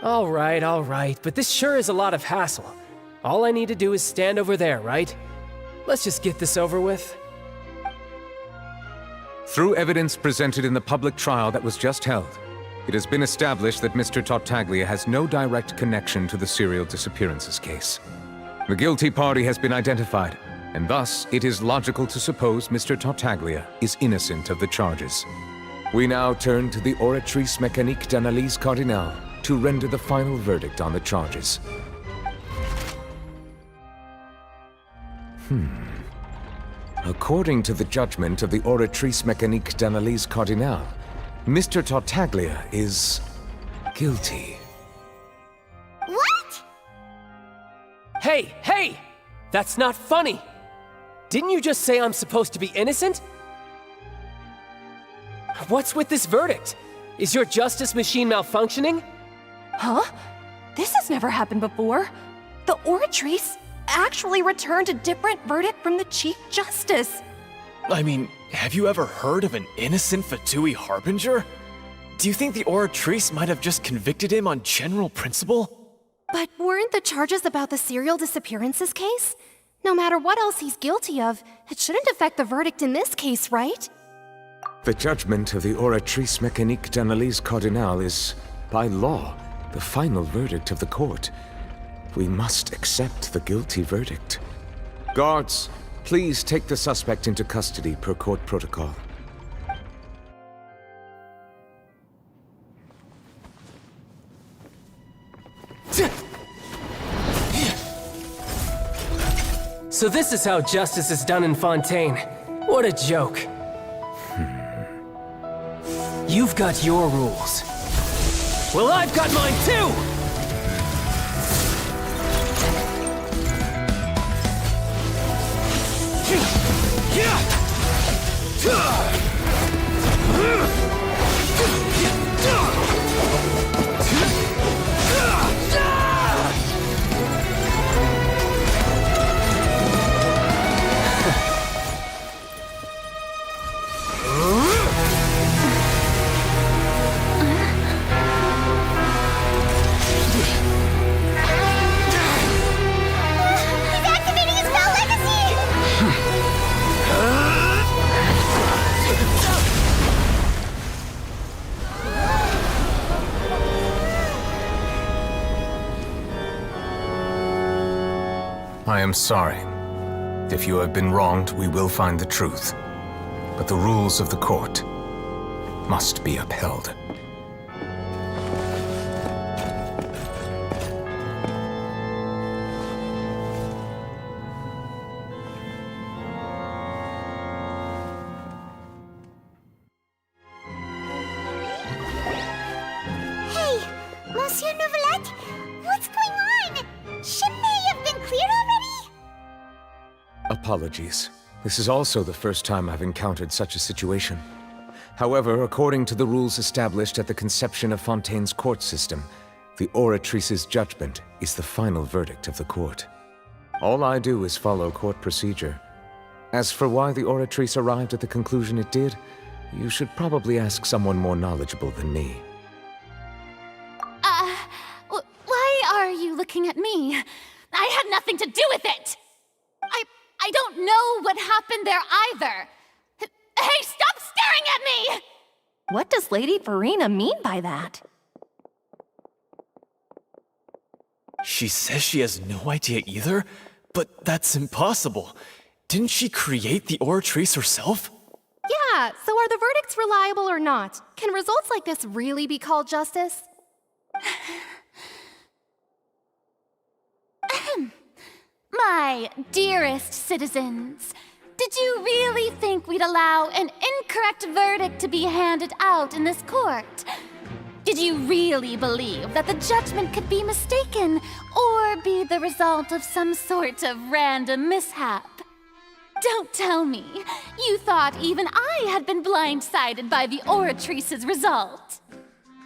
All right, but this sure is a lot of hassle. All I need to do is stand over there, right? Let's just get this over with. Through evidence presented in the public trial that was just held, it has been established that Mr. Tartaglia has no direct connection to the serial disappearances case. The guilty party has been identified, and thus it is logical to suppose Mr. Tartaglia is innocent of the charges. We now turn to the Oratrice Mécanique d'Analyse Cardinale to render the final verdict on the charges. According to the judgment of the Oratrice Mécanique d'Analyse Cardinale, Mr. Tartaglia is guilty. What? Hey! That's not funny! Didn't you just say I'm supposed to be innocent? What's with this verdict? Is your justice machine malfunctioning? Huh? This has never happened before. The Oratrice actually returned a different verdict from the Chief Justice. I mean, have you ever heard of an innocent Fatui Harbinger? Do you think the Oratrice might have just convicted him on general principle? But weren't the charges about the serial disappearances case? No matter what else he's guilty of, it shouldn't affect the verdict in this case, right? The judgment of the Oratrice Mécanique d'Analyse Cardinal is, by law, the final verdict of the court. We must accept the guilty verdict. Guards, please take the suspect into custody per court protocol. So this is how justice is done in Fontaine. What a joke. You've got your rules. Well, I've got mine too! I am sorry. If you have been wronged, we will find the truth. But the rules of the court must be upheld. Hey, Monsieur Nouvelette, what's going on? Shouldn't they have been cleared already? Apologies. This is also the first time I've encountered such a situation. However, according to the rules established at the conception of Fontaine's court system, the Oratrice's judgment is the final verdict of the court. All I do is follow court procedure. As for why the Oratrice arrived at the conclusion it did, you should probably ask someone more knowledgeable than me. Why are you looking at me? I had nothing to do with it! I don't know what happened there either! Hey, stop staring at me! What does Lady Verena mean by that? She says she has no idea either, but that's impossible. Didn't she create the Oratrice herself? Yeah, so are the verdicts reliable or not? Can results like this really be called justice? My dearest citizens, did you really think we'd allow an incorrect verdict to be handed out in this court? Did you really believe that the judgment could be mistaken or be the result of some sort of random mishap? Don't tell me you thought even I had been blindsided by the Oratrice's result.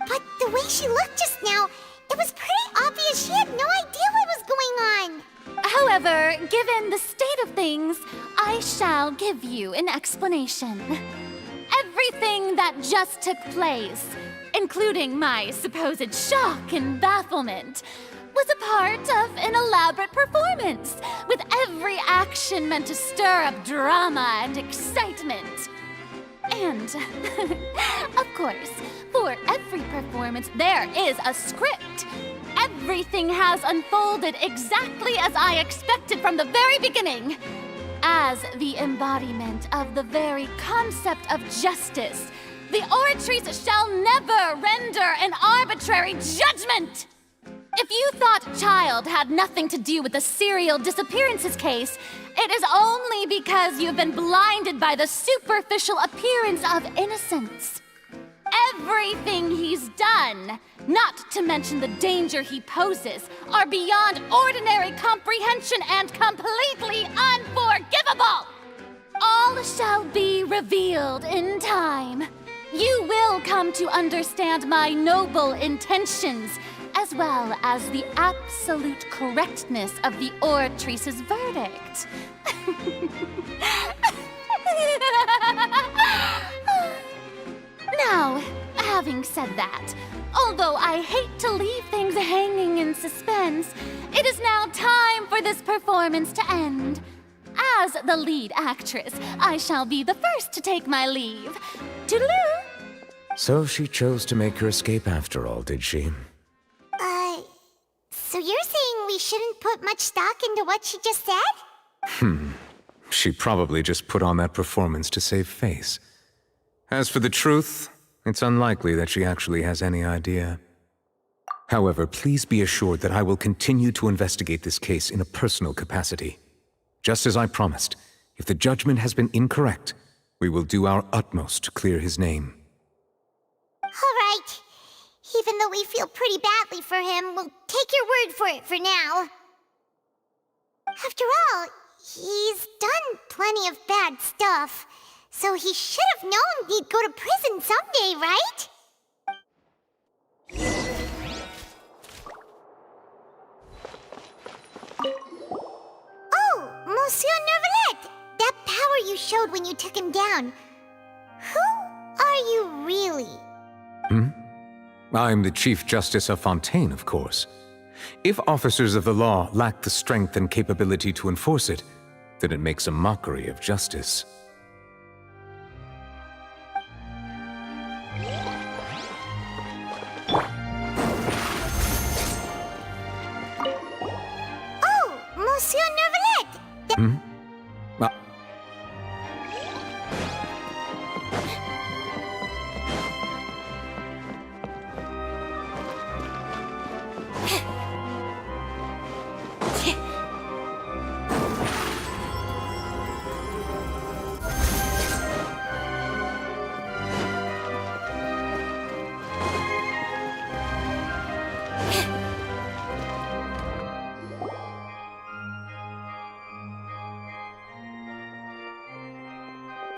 But the way she looked just now, it was pretty obvious she had no idea what was going on. However, given the state of things, I shall give you an explanation. Everything that just took place, including my supposed shock and bafflement, was a part of an elaborate performance, with every action meant to stir up drama and excitement. And, of course, for every performance, there is a script. Everything has unfolded exactly as I expected from the very beginning. As the embodiment of the very concept of justice, the Oratrice shall never render an arbitrary judgment! If you thought Childe had nothing to do with the serial disappearances case, it is only because you've been blinded by the superficial appearance of innocence. Everything he's done, not to mention the danger he poses, are beyond ordinary comprehension and completely unforgivable! All shall be revealed in time. You will come to understand my noble intentions, as well as the absolute correctness of the Oratrice's verdict. Now, having said that. Although I hate to leave things hanging in suspense, it is now time for this performance to end. As the lead actress, I shall be the first to take my leave. Toodaloo! So she chose to make her escape after all, did she? So you're saying we shouldn't put much stock into what she just said? She probably just put on that performance to save face. As for the truth, it's unlikely that she actually has any idea. However, please be assured that I will continue to investigate this case in a personal capacity. Just as I promised, if the judgment has been incorrect, we will do our utmost to clear his name. All right. Even though we feel pretty badly for him, we'll take your word for it for now. After all, he's done plenty of bad stuff, so he should have known he'd go to prison someday, right? Oh, Monsieur Nervalet! That power you showed when you took him down. Who are you really? I'm the Chief Justice of Fontaine, of course. If officers of the law lack the strength and capability to enforce it, then it makes a mockery of justice. Oh, Monsieur Nervalet!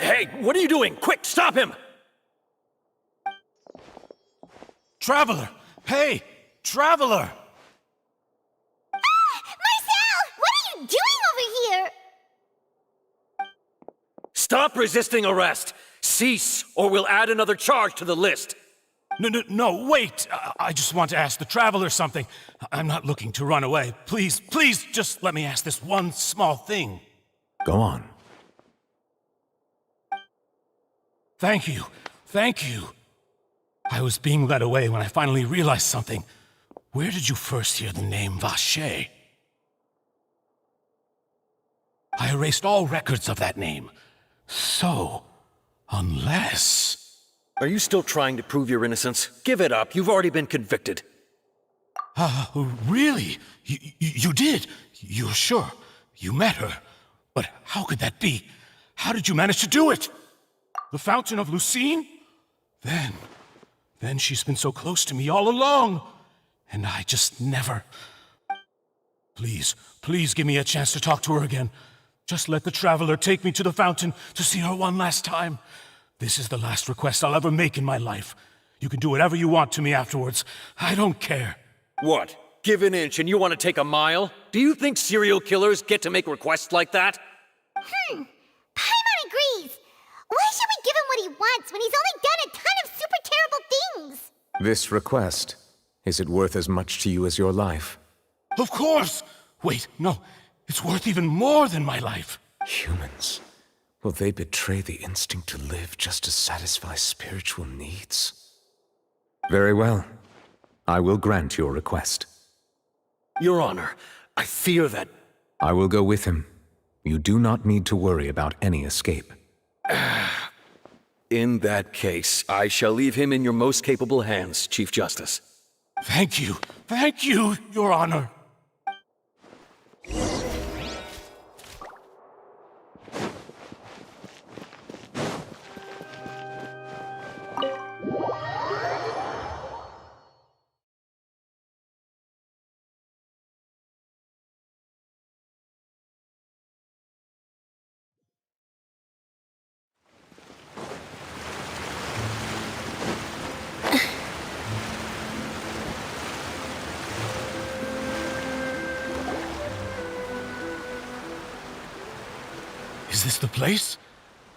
Hey, what are you doing? Quick, stop him! Traveler! Hey! Traveler! Marcel! What are you doing over here? Stop resisting arrest! Cease, or we'll add another charge to the list! No, wait! I just want to ask the Traveler something. I'm not looking to run away. Please, just let me ask this one small thing. Go on. Thank you. I was being led away when I finally realized something. Where did you first hear the name Vacher? I erased all records of that name. So, unless... Are you still trying to prove your innocence? Give it up. You've already been convicted. Really? You did? You're sure? You met her? But how could that be? How did you manage to do it? The Fountain of Lucine? Then she's been so close to me all along. And I just never... Please give me a chance to talk to her again. Just let the Traveler take me to the fountain to see her one last time. This is the last request I'll ever make in my life. You can do whatever you want to me afterwards. I don't care. What? Give an inch and you want to take a mile? Do you think serial killers get to make requests like that? Paimon agrees. Why should we give him what he wants when he's only done a ton of super terrible things? This request, is it worth as much to you as your life? Of course! Wait, no. It's worth even more than my life. Humans. Will they betray the instinct to live just to satisfy spiritual needs? Very well. I will grant your request. Your Honor, I fear that... I will go with him. You do not need to worry about any escape. In that case, I shall leave him in your most capable hands, Chief Justice. Thank you, Your Honor. Is this the place?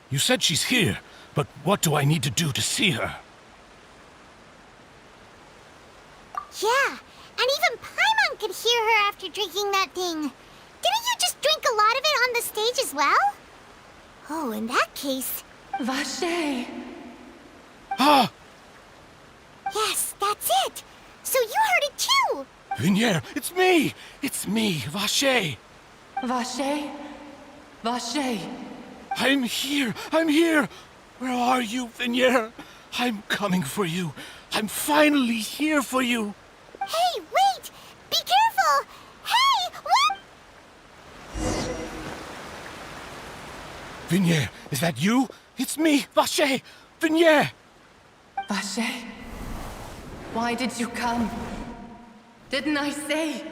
You said she's here, but what do I need to do to see her? hear her after drinking that thing. Didn't you just drink a lot of it on the stage as well? Oh, in that case... Vache! Ah! Yes, that's it! So you heard it too! Vinier, it's me! It's me, Vache! Vache? Vache! I'm here! I'm here! Where are you, Vinier? I'm coming for you. I'm finally here for you. Hey, wait! Be careful! Hey, what? Vinier, is that you? It's me, Vache! Vinier! Vache? Why did you come? Didn't I say?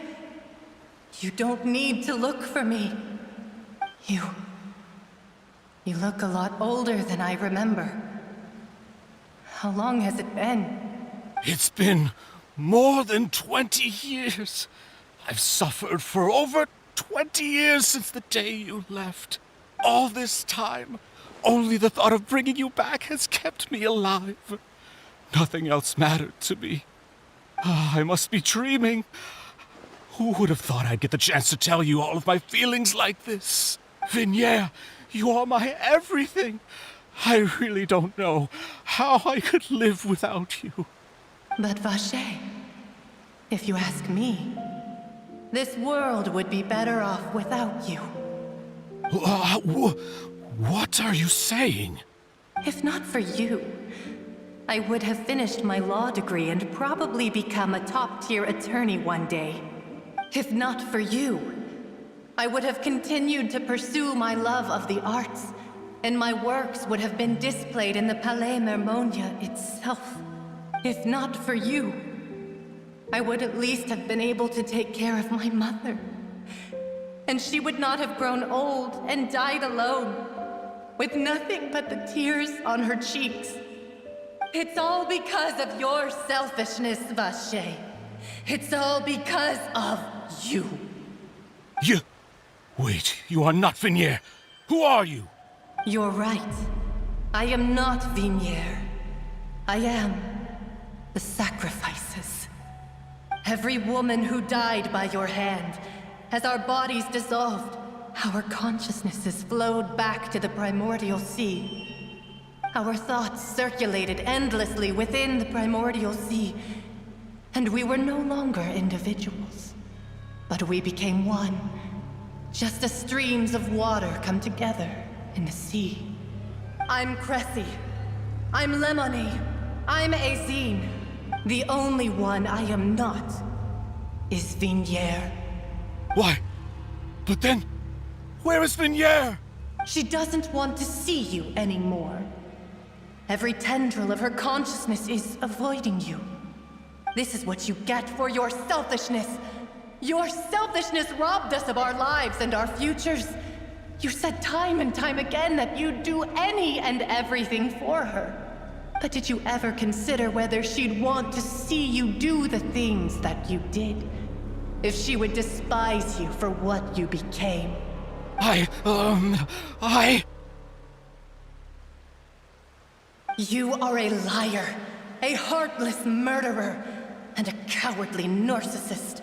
You don't need to look for me. You look a lot older than I remember. How long has it been? It's been more than 20 years. I've suffered for over 20 years since the day you left. All this time, only the thought of bringing you back has kept me alive. Nothing else mattered to me. I must be dreaming. Who would have thought I'd get the chance to tell you all of my feelings like this? Vinier, you are my everything. I really don't know how I could live without you. But Vache, if you ask me, this world would be better off without you. What are you saying? If not for you, I would have finished my law degree and probably become a top-tier attorney one day. If not for you, I would have continued to pursue my love of the arts, and my works would have been displayed in the Palais Mermonia itself. If not for you, I would at least have been able to take care of my mother. And she would not have grown old and died alone, with nothing but the tears on her cheeks. It's all because of your selfishness, Vache. It's all because of you. You... Wait, you are not Vinier. Who are you? You're right. I am not Vinier. I am the sacrifices. Every woman who died by your hand, as our bodies dissolved, our consciousnesses flowed back to the primordial sea. Our thoughts circulated endlessly within the primordial sea, and we were no longer individuals, but we became one, just as streams of water come together in the sea. I'm Cressy. I'm Lemony. I'm Azine. The only one I am not is Vinier. Why? But then, where is Vinier? She doesn't want to see you anymore. Every tendril of her consciousness is avoiding you. This is what you get for your selfishness. Your selfishness robbed us of our lives and our futures. You said time and time again that you'd do any and everything for her. But did you ever consider whether she'd want to see you do the things that you did? If she would despise you for what you became? You are a liar, a heartless murderer, and a cowardly narcissist.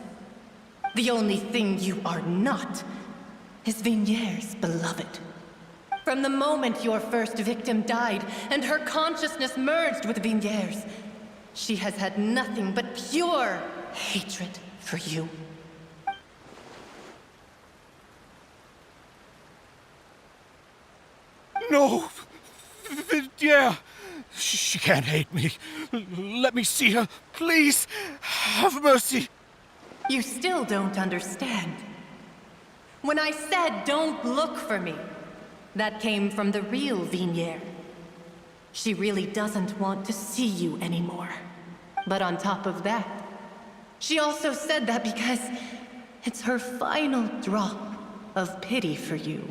The only thing you are not is Vinier's beloved. From the moment your first victim died and her consciousness merged with Vinier's, she has had nothing but pure hatred for you. No! Vinier! She can't hate me. Let me see her. Please, have mercy. You still don't understand. When I said don't look for me, that came from the real Vinier. She really doesn't want to see you anymore. But on top of that, she also said that because it's her final drop of pity for you.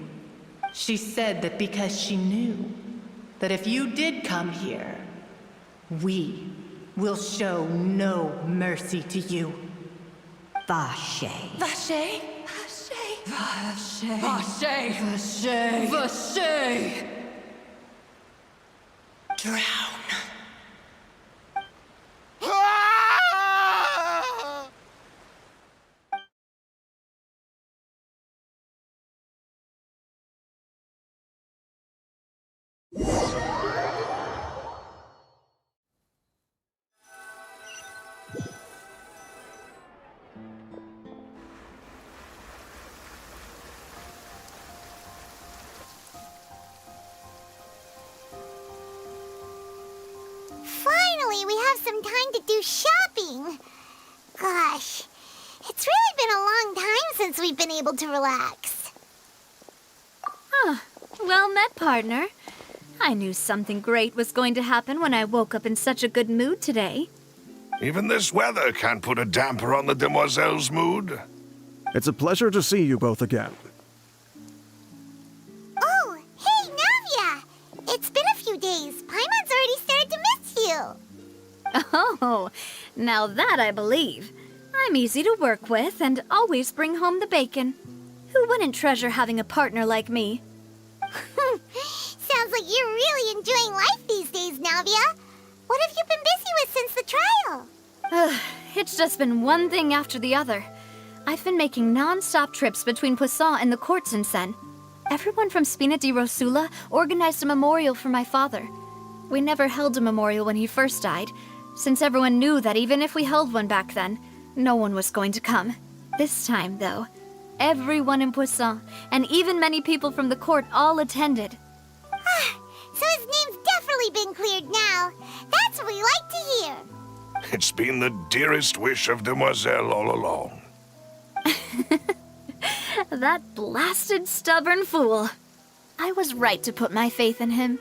She said that because she knew that if you did come here, we will show no mercy to you. Vache. Vache? Vache. Vache. Vache. Vache. Drown. Finally, we have some time to do shopping. Gosh, it's really been a long time since we've been able to relax. Huh. Well met, partner. I knew something great was going to happen when I woke up in such a good mood today. Even this weather can't put a damper on the demoiselle's mood. It's a pleasure to see you both again. Oh, hey, Navia! It's been a few days. Paimon's already started to miss you. Oh, now that I believe. I'm easy to work with and always bring home the bacon. Who wouldn't treasure having a partner like me? Sounds like you're really enjoying life these days, Navia. What have you been busy with since the trial? It's just been one thing after the other. I've been making non-stop trips between Poisson and the courts in Sen. Everyone from Spina di Rosula organized a memorial for my father. We never held a memorial when he first died, since everyone knew that even if we held one back then, no one was going to come. This time, though, everyone in Poisson, and even many people from the court, all attended. So his name's definitely been cleared now. That's what we like to hear. It's been the dearest wish of Demoiselle all along. That blasted stubborn fool. I was right to put my faith in him.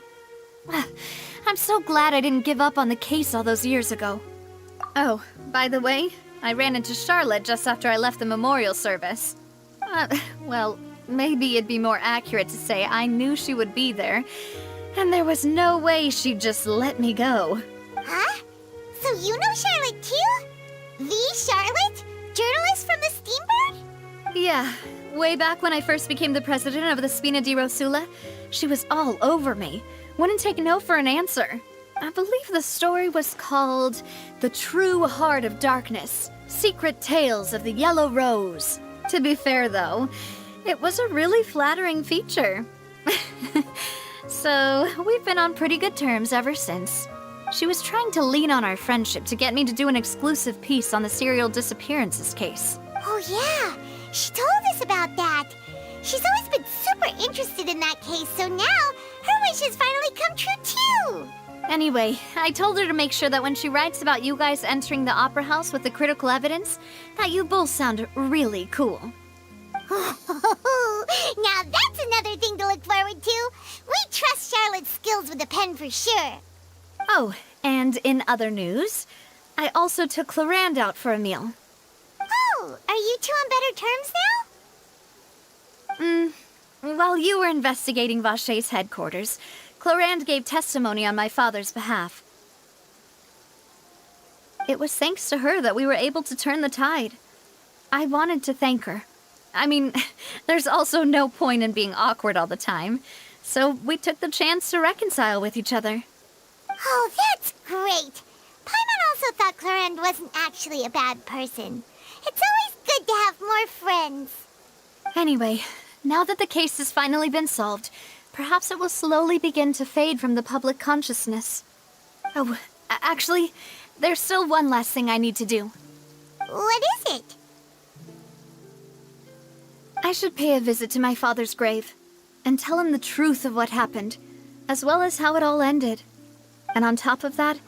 I'm so glad I didn't give up on the case all those years ago. Oh, by the way, I ran into Charlotte just after I left the memorial service. Well, maybe it'd be more accurate to say I knew she would be there, and there was no way she'd just let me go. Huh? So you know Charlotte too? The Charlotte? Journalist from the Steambird? Yeah, way back when I first became the president of the Spina di Rosula, she was all over me. Wouldn't take no for an answer. I believe the story was called The True Heart of Darkness, Secret Tales of the Yellow Rose. To be fair, though, it was a really flattering feature. So, we've been on pretty good terms ever since. She was trying to lean on our friendship to get me to do an exclusive piece on the serial disappearances case. Oh yeah, she told us about that. She's always been super interested in that case, so now her wish has finally come true too. Anyway, I told her to make sure that when she writes about you guys entering the opera house with the critical evidence, that you both sound really cool. Now that's another thing to look forward to. We trust Charlotte's skills with a pen for sure. Oh, and in other news, I also took Clarand out for a meal. Oh, are you two on better terms now? While you were investigating Vacher's headquarters, Clarand gave testimony on my father's behalf. It was thanks to her that we were able to turn the tide. I wanted to thank her. I mean, there's also no point in being awkward all the time, so we took the chance to reconcile with each other. Oh, that's great. Paimon also thought Clarand wasn't actually a bad person. It's always good to have more friends. Anyway, now that the case has finally been solved, perhaps it will slowly begin to fade from the public consciousness. Oh, actually, there's still one last thing I need to do. What is it? I should pay a visit to my father's grave and tell him the truth of what happened, as well as how it all ended. And on top of that,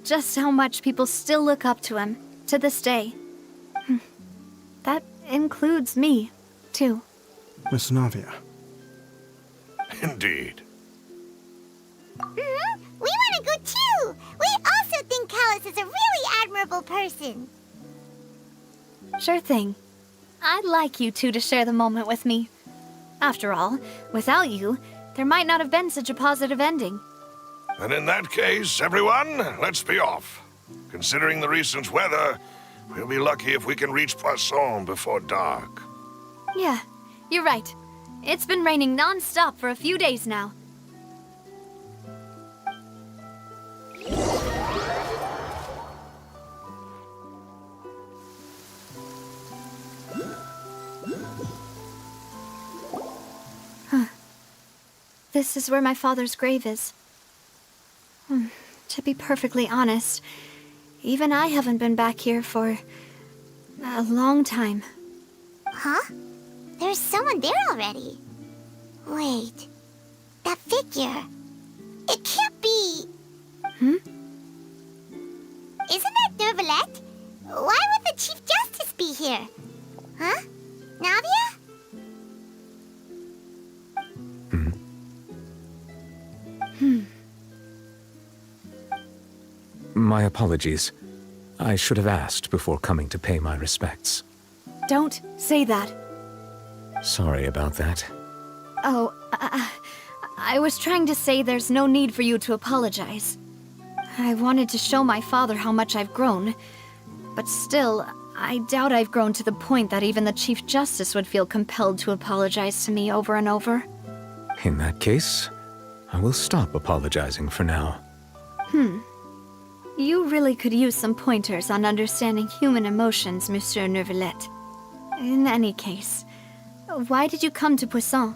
just how much people still look up to him to this day. That includes me, too. Miss Navia. Indeed. We want to go too! We also think Callus is a really admirable person. Sure thing. I'd like you two to share the moment with me. After all, without you, there might not have been such a positive ending. And in that case, everyone, let's be off. Considering the recent weather, we'll be lucky if we can reach Poisson before dark. Yeah, you're right. It's been raining non-stop for a few days now. This is where my father's grave is. To be perfectly honest, even I haven't been back here for a long time. Huh? There's someone there already. Wait, that figure. It can't be... here. Huh? Navia? My apologies. I should have asked before coming to pay my respects. Don't say that. Sorry about that. Oh, I was trying to say there's no need for you to apologize. I wanted to show my father how much I've grown, but still, I doubt I've grown to the point that even the Chief Justice would feel compelled to apologize to me over and over. In that case, I will stop apologizing for now. You really could use some pointers on understanding human emotions, Monsieur Neuvillette. In any case, why did you come to Poisson?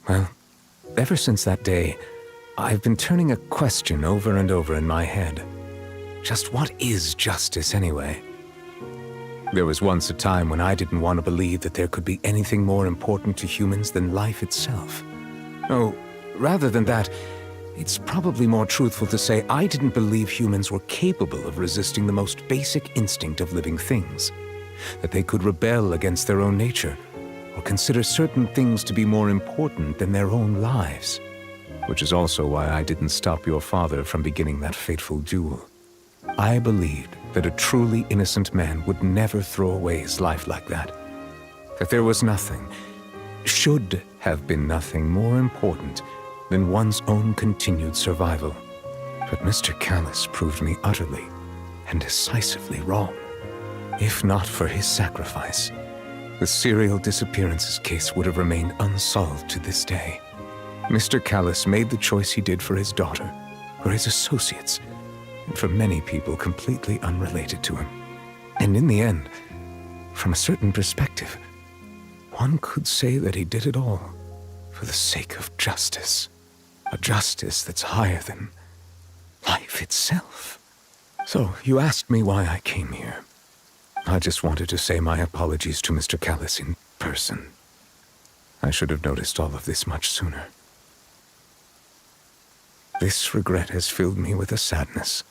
Well, ever since that day, I've been turning a question over and over in my head. Just what is justice anyway? There was once a time when I didn't want to believe that there could be anything more important to humans than life itself. Oh, rather than that, it's probably more truthful to say I didn't believe humans were capable of resisting the most basic instinct of living things. That they could rebel against their own nature, or consider certain things to be more important than their own lives. Which is also why I didn't stop your father from beginning that fateful duel. I believed that a truly innocent man would never throw away his life like that. That there was nothing, should have been nothing more important than one's own continued survival. But Mr. Callis proved me utterly and decisively wrong. If not for his sacrifice, the serial disappearances case would have remained unsolved to this day. Mr. Callis made the choice he did for his daughter, for his associates, and for many people completely unrelated to him. And in the end, from a certain perspective, one could say that he did it all for the sake of justice. A justice that's higher than life itself. So, you asked me why I came here. I just wanted to say my apologies to Mr. Callis in person. I should have noticed all of this much sooner. This regret has filled me with a sadness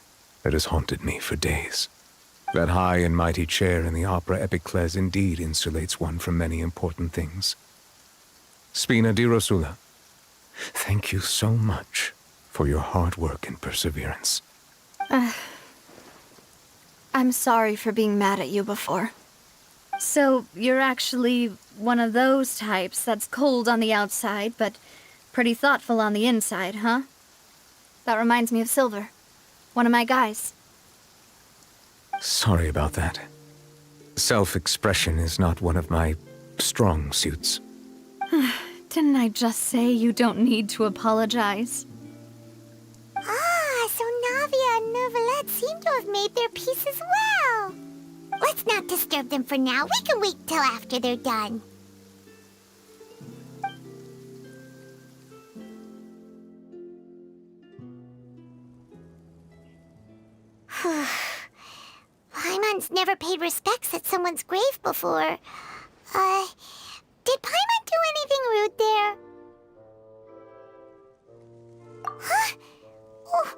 that has haunted me for days. That high and mighty chair in the Opera Epiclese indeed insulates one from many important things. Spina di Rosula, thank you so much for your hard work and perseverance. I'm sorry for being mad at you before. So, you're actually one of those types that's cold on the outside, but pretty thoughtful on the inside, huh? That reminds me of Silver, one of my guys. Sorry about that. Self-expression is not one of my strong suits. Didn't I just say you don't need to apologize? Ah, so Navia and Neuvillette seem to have made their peace as well. Let's not disturb them for now. We can wait till after they're done. Paimon's never paid respects at someone's grave before. Did Paimon do anything rude there? Huh? Oh,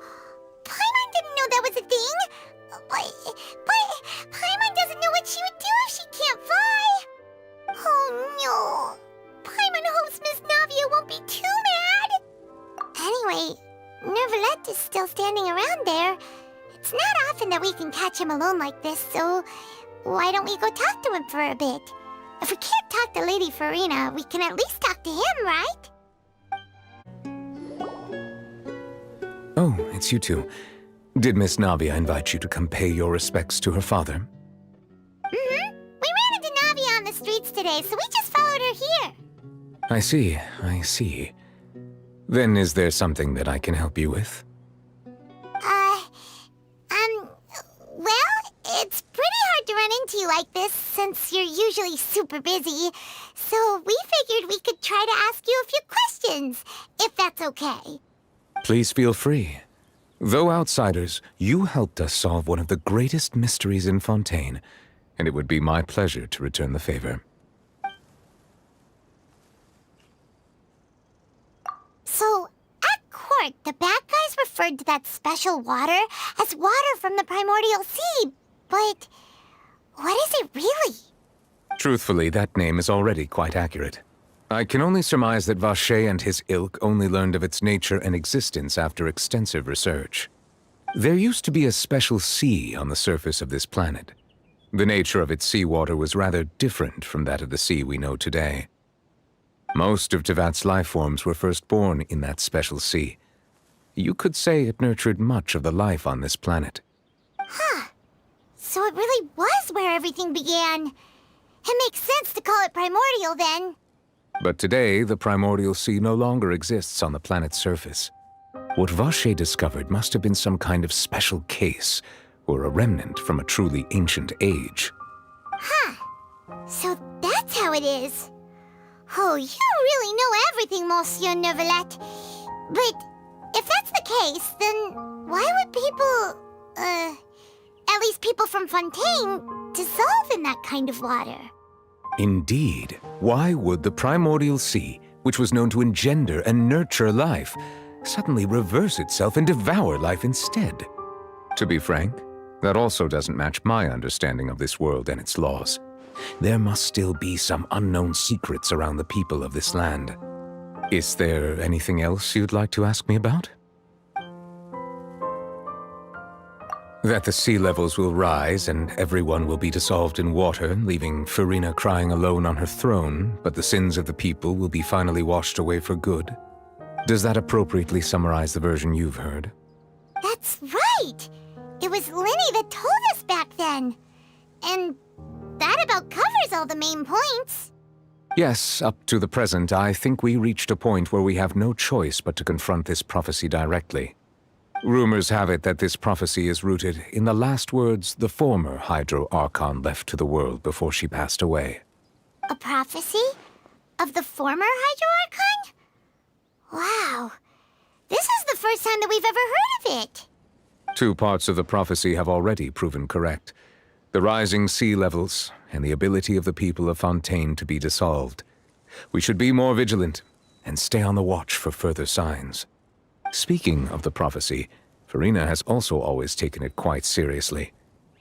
Paimon didn't know that was a thing. But Paimon doesn't know what she would do if she can't fly. Oh no. Paimon hopes Miss Navia won't be too mad. Anyway, Neuvillette is still standing around there. It's not often that we can catch him alone like this, so why don't we go talk to him for a bit? If we can't talk to Lady Farina, we can at least talk to him, right? Oh, it's you two. Did Miss Navia invite you to come pay your respects to her father? Mm-hmm. We ran into Navia on the streets today, so we just followed her here. I see, I see. Then is there something that I can help you with? Well, it's pretty hard to run into you like this, since you're usually super busy. So we figured we could try to ask you a few questions, if that's okay. Please feel free. Though outsiders, you helped us solve one of the greatest mysteries in Fontaine, and it would be my pleasure to return the favor. So, at court, the bad guys referred to that special water as water from the primordial sea, But what is it really? Truthfully, that name is already quite accurate. I can only surmise that Vache and his ilk only learned of its nature and existence after extensive research. There used to be a special sea on the surface of this planet. The nature of its seawater was rather different from that of the sea we know today. Most of Tevat's life forms were first born in that special sea. You could say it nurtured much of the life on this planet. Huh. So it really was where everything began. It makes sense to call it primordial then. But today, the primordial sea no longer exists on the planet's surface. What Vache discovered must have been some kind of special case, or a remnant from a truly ancient age. Huh. So that's how it is. Oh, you really know everything, Monsieur Neuvillette. But if that's the case, then why would people, at least people from Fontaine, dissolve in that kind of water? Indeed. Why would the primordial sea, which was known to engender and nurture life, suddenly reverse itself and devour life instead? To be frank, that also doesn't match my understanding of this world and its laws. There must still be some unknown secrets around the people of this land. Is there anything else you'd like to ask me about? That the sea levels will rise and everyone will be dissolved in water, leaving Furina crying alone on her throne, but the sins of the people will be finally washed away for good. Does that appropriately summarize the version you've heard? That's right! It was Linny that told us back then. And that about covers all the main points. Yes, up to the present, I think we reached a point where we have no choice but to confront this prophecy directly. Rumors have it that this prophecy is rooted in the last words the former Hydro Archon left to the world before she passed away. A prophecy? Of the former Hydro Archon? Wow. This is the first time that we've ever heard of it. 2 parts of the prophecy have already proven correct. The rising sea levels and the ability of the people of Fontaine to be dissolved. We should be more vigilant and stay on the watch for further signs. Speaking of the prophecy, Furina has also always taken it quite seriously.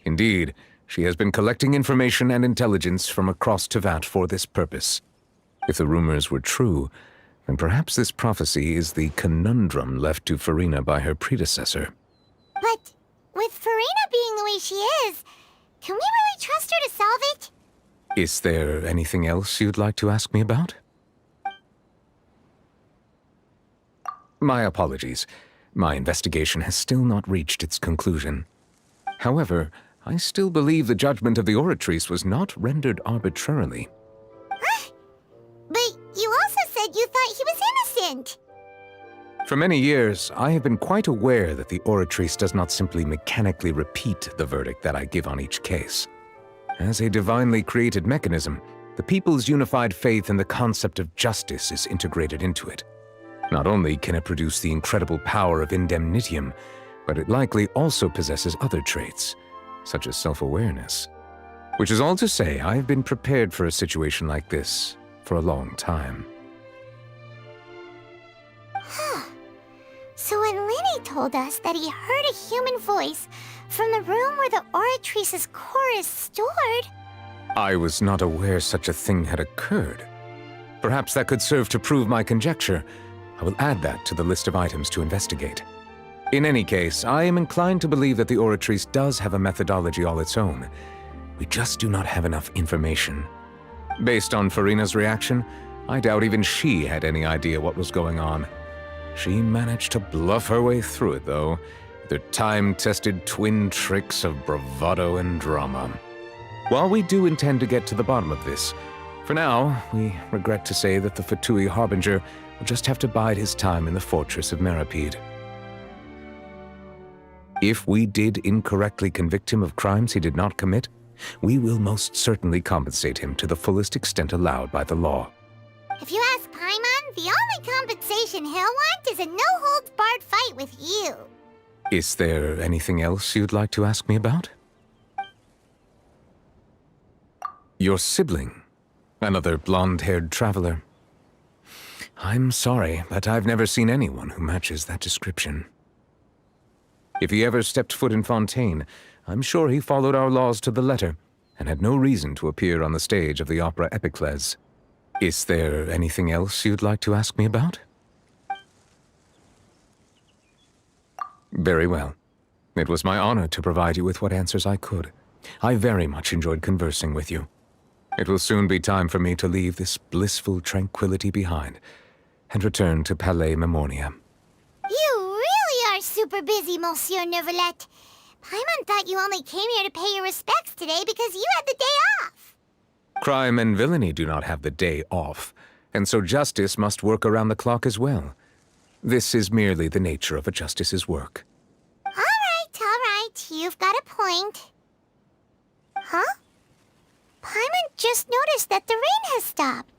Indeed, she has been collecting information and intelligence from across Tevat for this purpose. If the rumors were true, then perhaps this prophecy is the conundrum left to Furina by her predecessor. But with Furina being the way she is, can we really trust her to solve it? Is there anything else you'd like to ask me about? My apologies. My investigation has still not reached its conclusion. However, I still believe the judgment of the Oratrice was not rendered arbitrarily. Huh? But you also said you thought he was innocent. For many years, I have been quite aware that the Oratrice does not simply mechanically repeat the verdict that I give on each case. As a divinely created mechanism, the people's unified faith in the concept of justice is integrated into it. Not only can it produce the incredible power of indemnitium, but it likely also possesses other traits, such as self-awareness. Which is all to say, I have been prepared for a situation like this for a long time. Huh. So when Linny told us that he heard a human voice from the room where the Oratrice's core is stored... I was not aware such a thing had occurred. Perhaps that could serve to prove my conjecture. I will add that to the list of items to investigate. In any case, I am inclined to believe that the Oratrice does have a methodology all its own. We just do not have enough information. Based on Furina's reaction, I doubt even she had any idea what was going on. She managed to bluff her way through it, though, with her time-tested twin tricks of bravado and drama. While we do intend to get to the bottom of this, for now, we regret to say that the Fatui Harbinger will just have to bide his time in the fortress of Meripede. If we did incorrectly convict him of crimes he did not commit, we will most certainly compensate him to the fullest extent allowed by the law. If you ask Paimon, the only compensation he'll want is a no-holds-barred fight with you. Is there anything else you'd like to ask me about? Your sibling, another blonde-haired traveler. I'm sorry, but I've never seen anyone who matches that description. If he ever stepped foot in Fontaine, I'm sure he followed our laws to the letter, and had no reason to appear on the stage of the opera Epicles. Is there anything else you'd like to ask me about? Very well. It was my honor to provide you with what answers I could. I very much enjoyed conversing with you. It will soon be time for me to leave this blissful tranquility behind and return to Palais Memoria. You really are super busy, Monsieur Neuvillette. Paimon thought you only came here to pay your respects today because you had the day off. Crime and villainy do not have the day off, and so justice must work around the clock as well. This is merely the nature of a justice's work. All right. You've got a point. Huh? Paimon just noticed that the rain has stopped.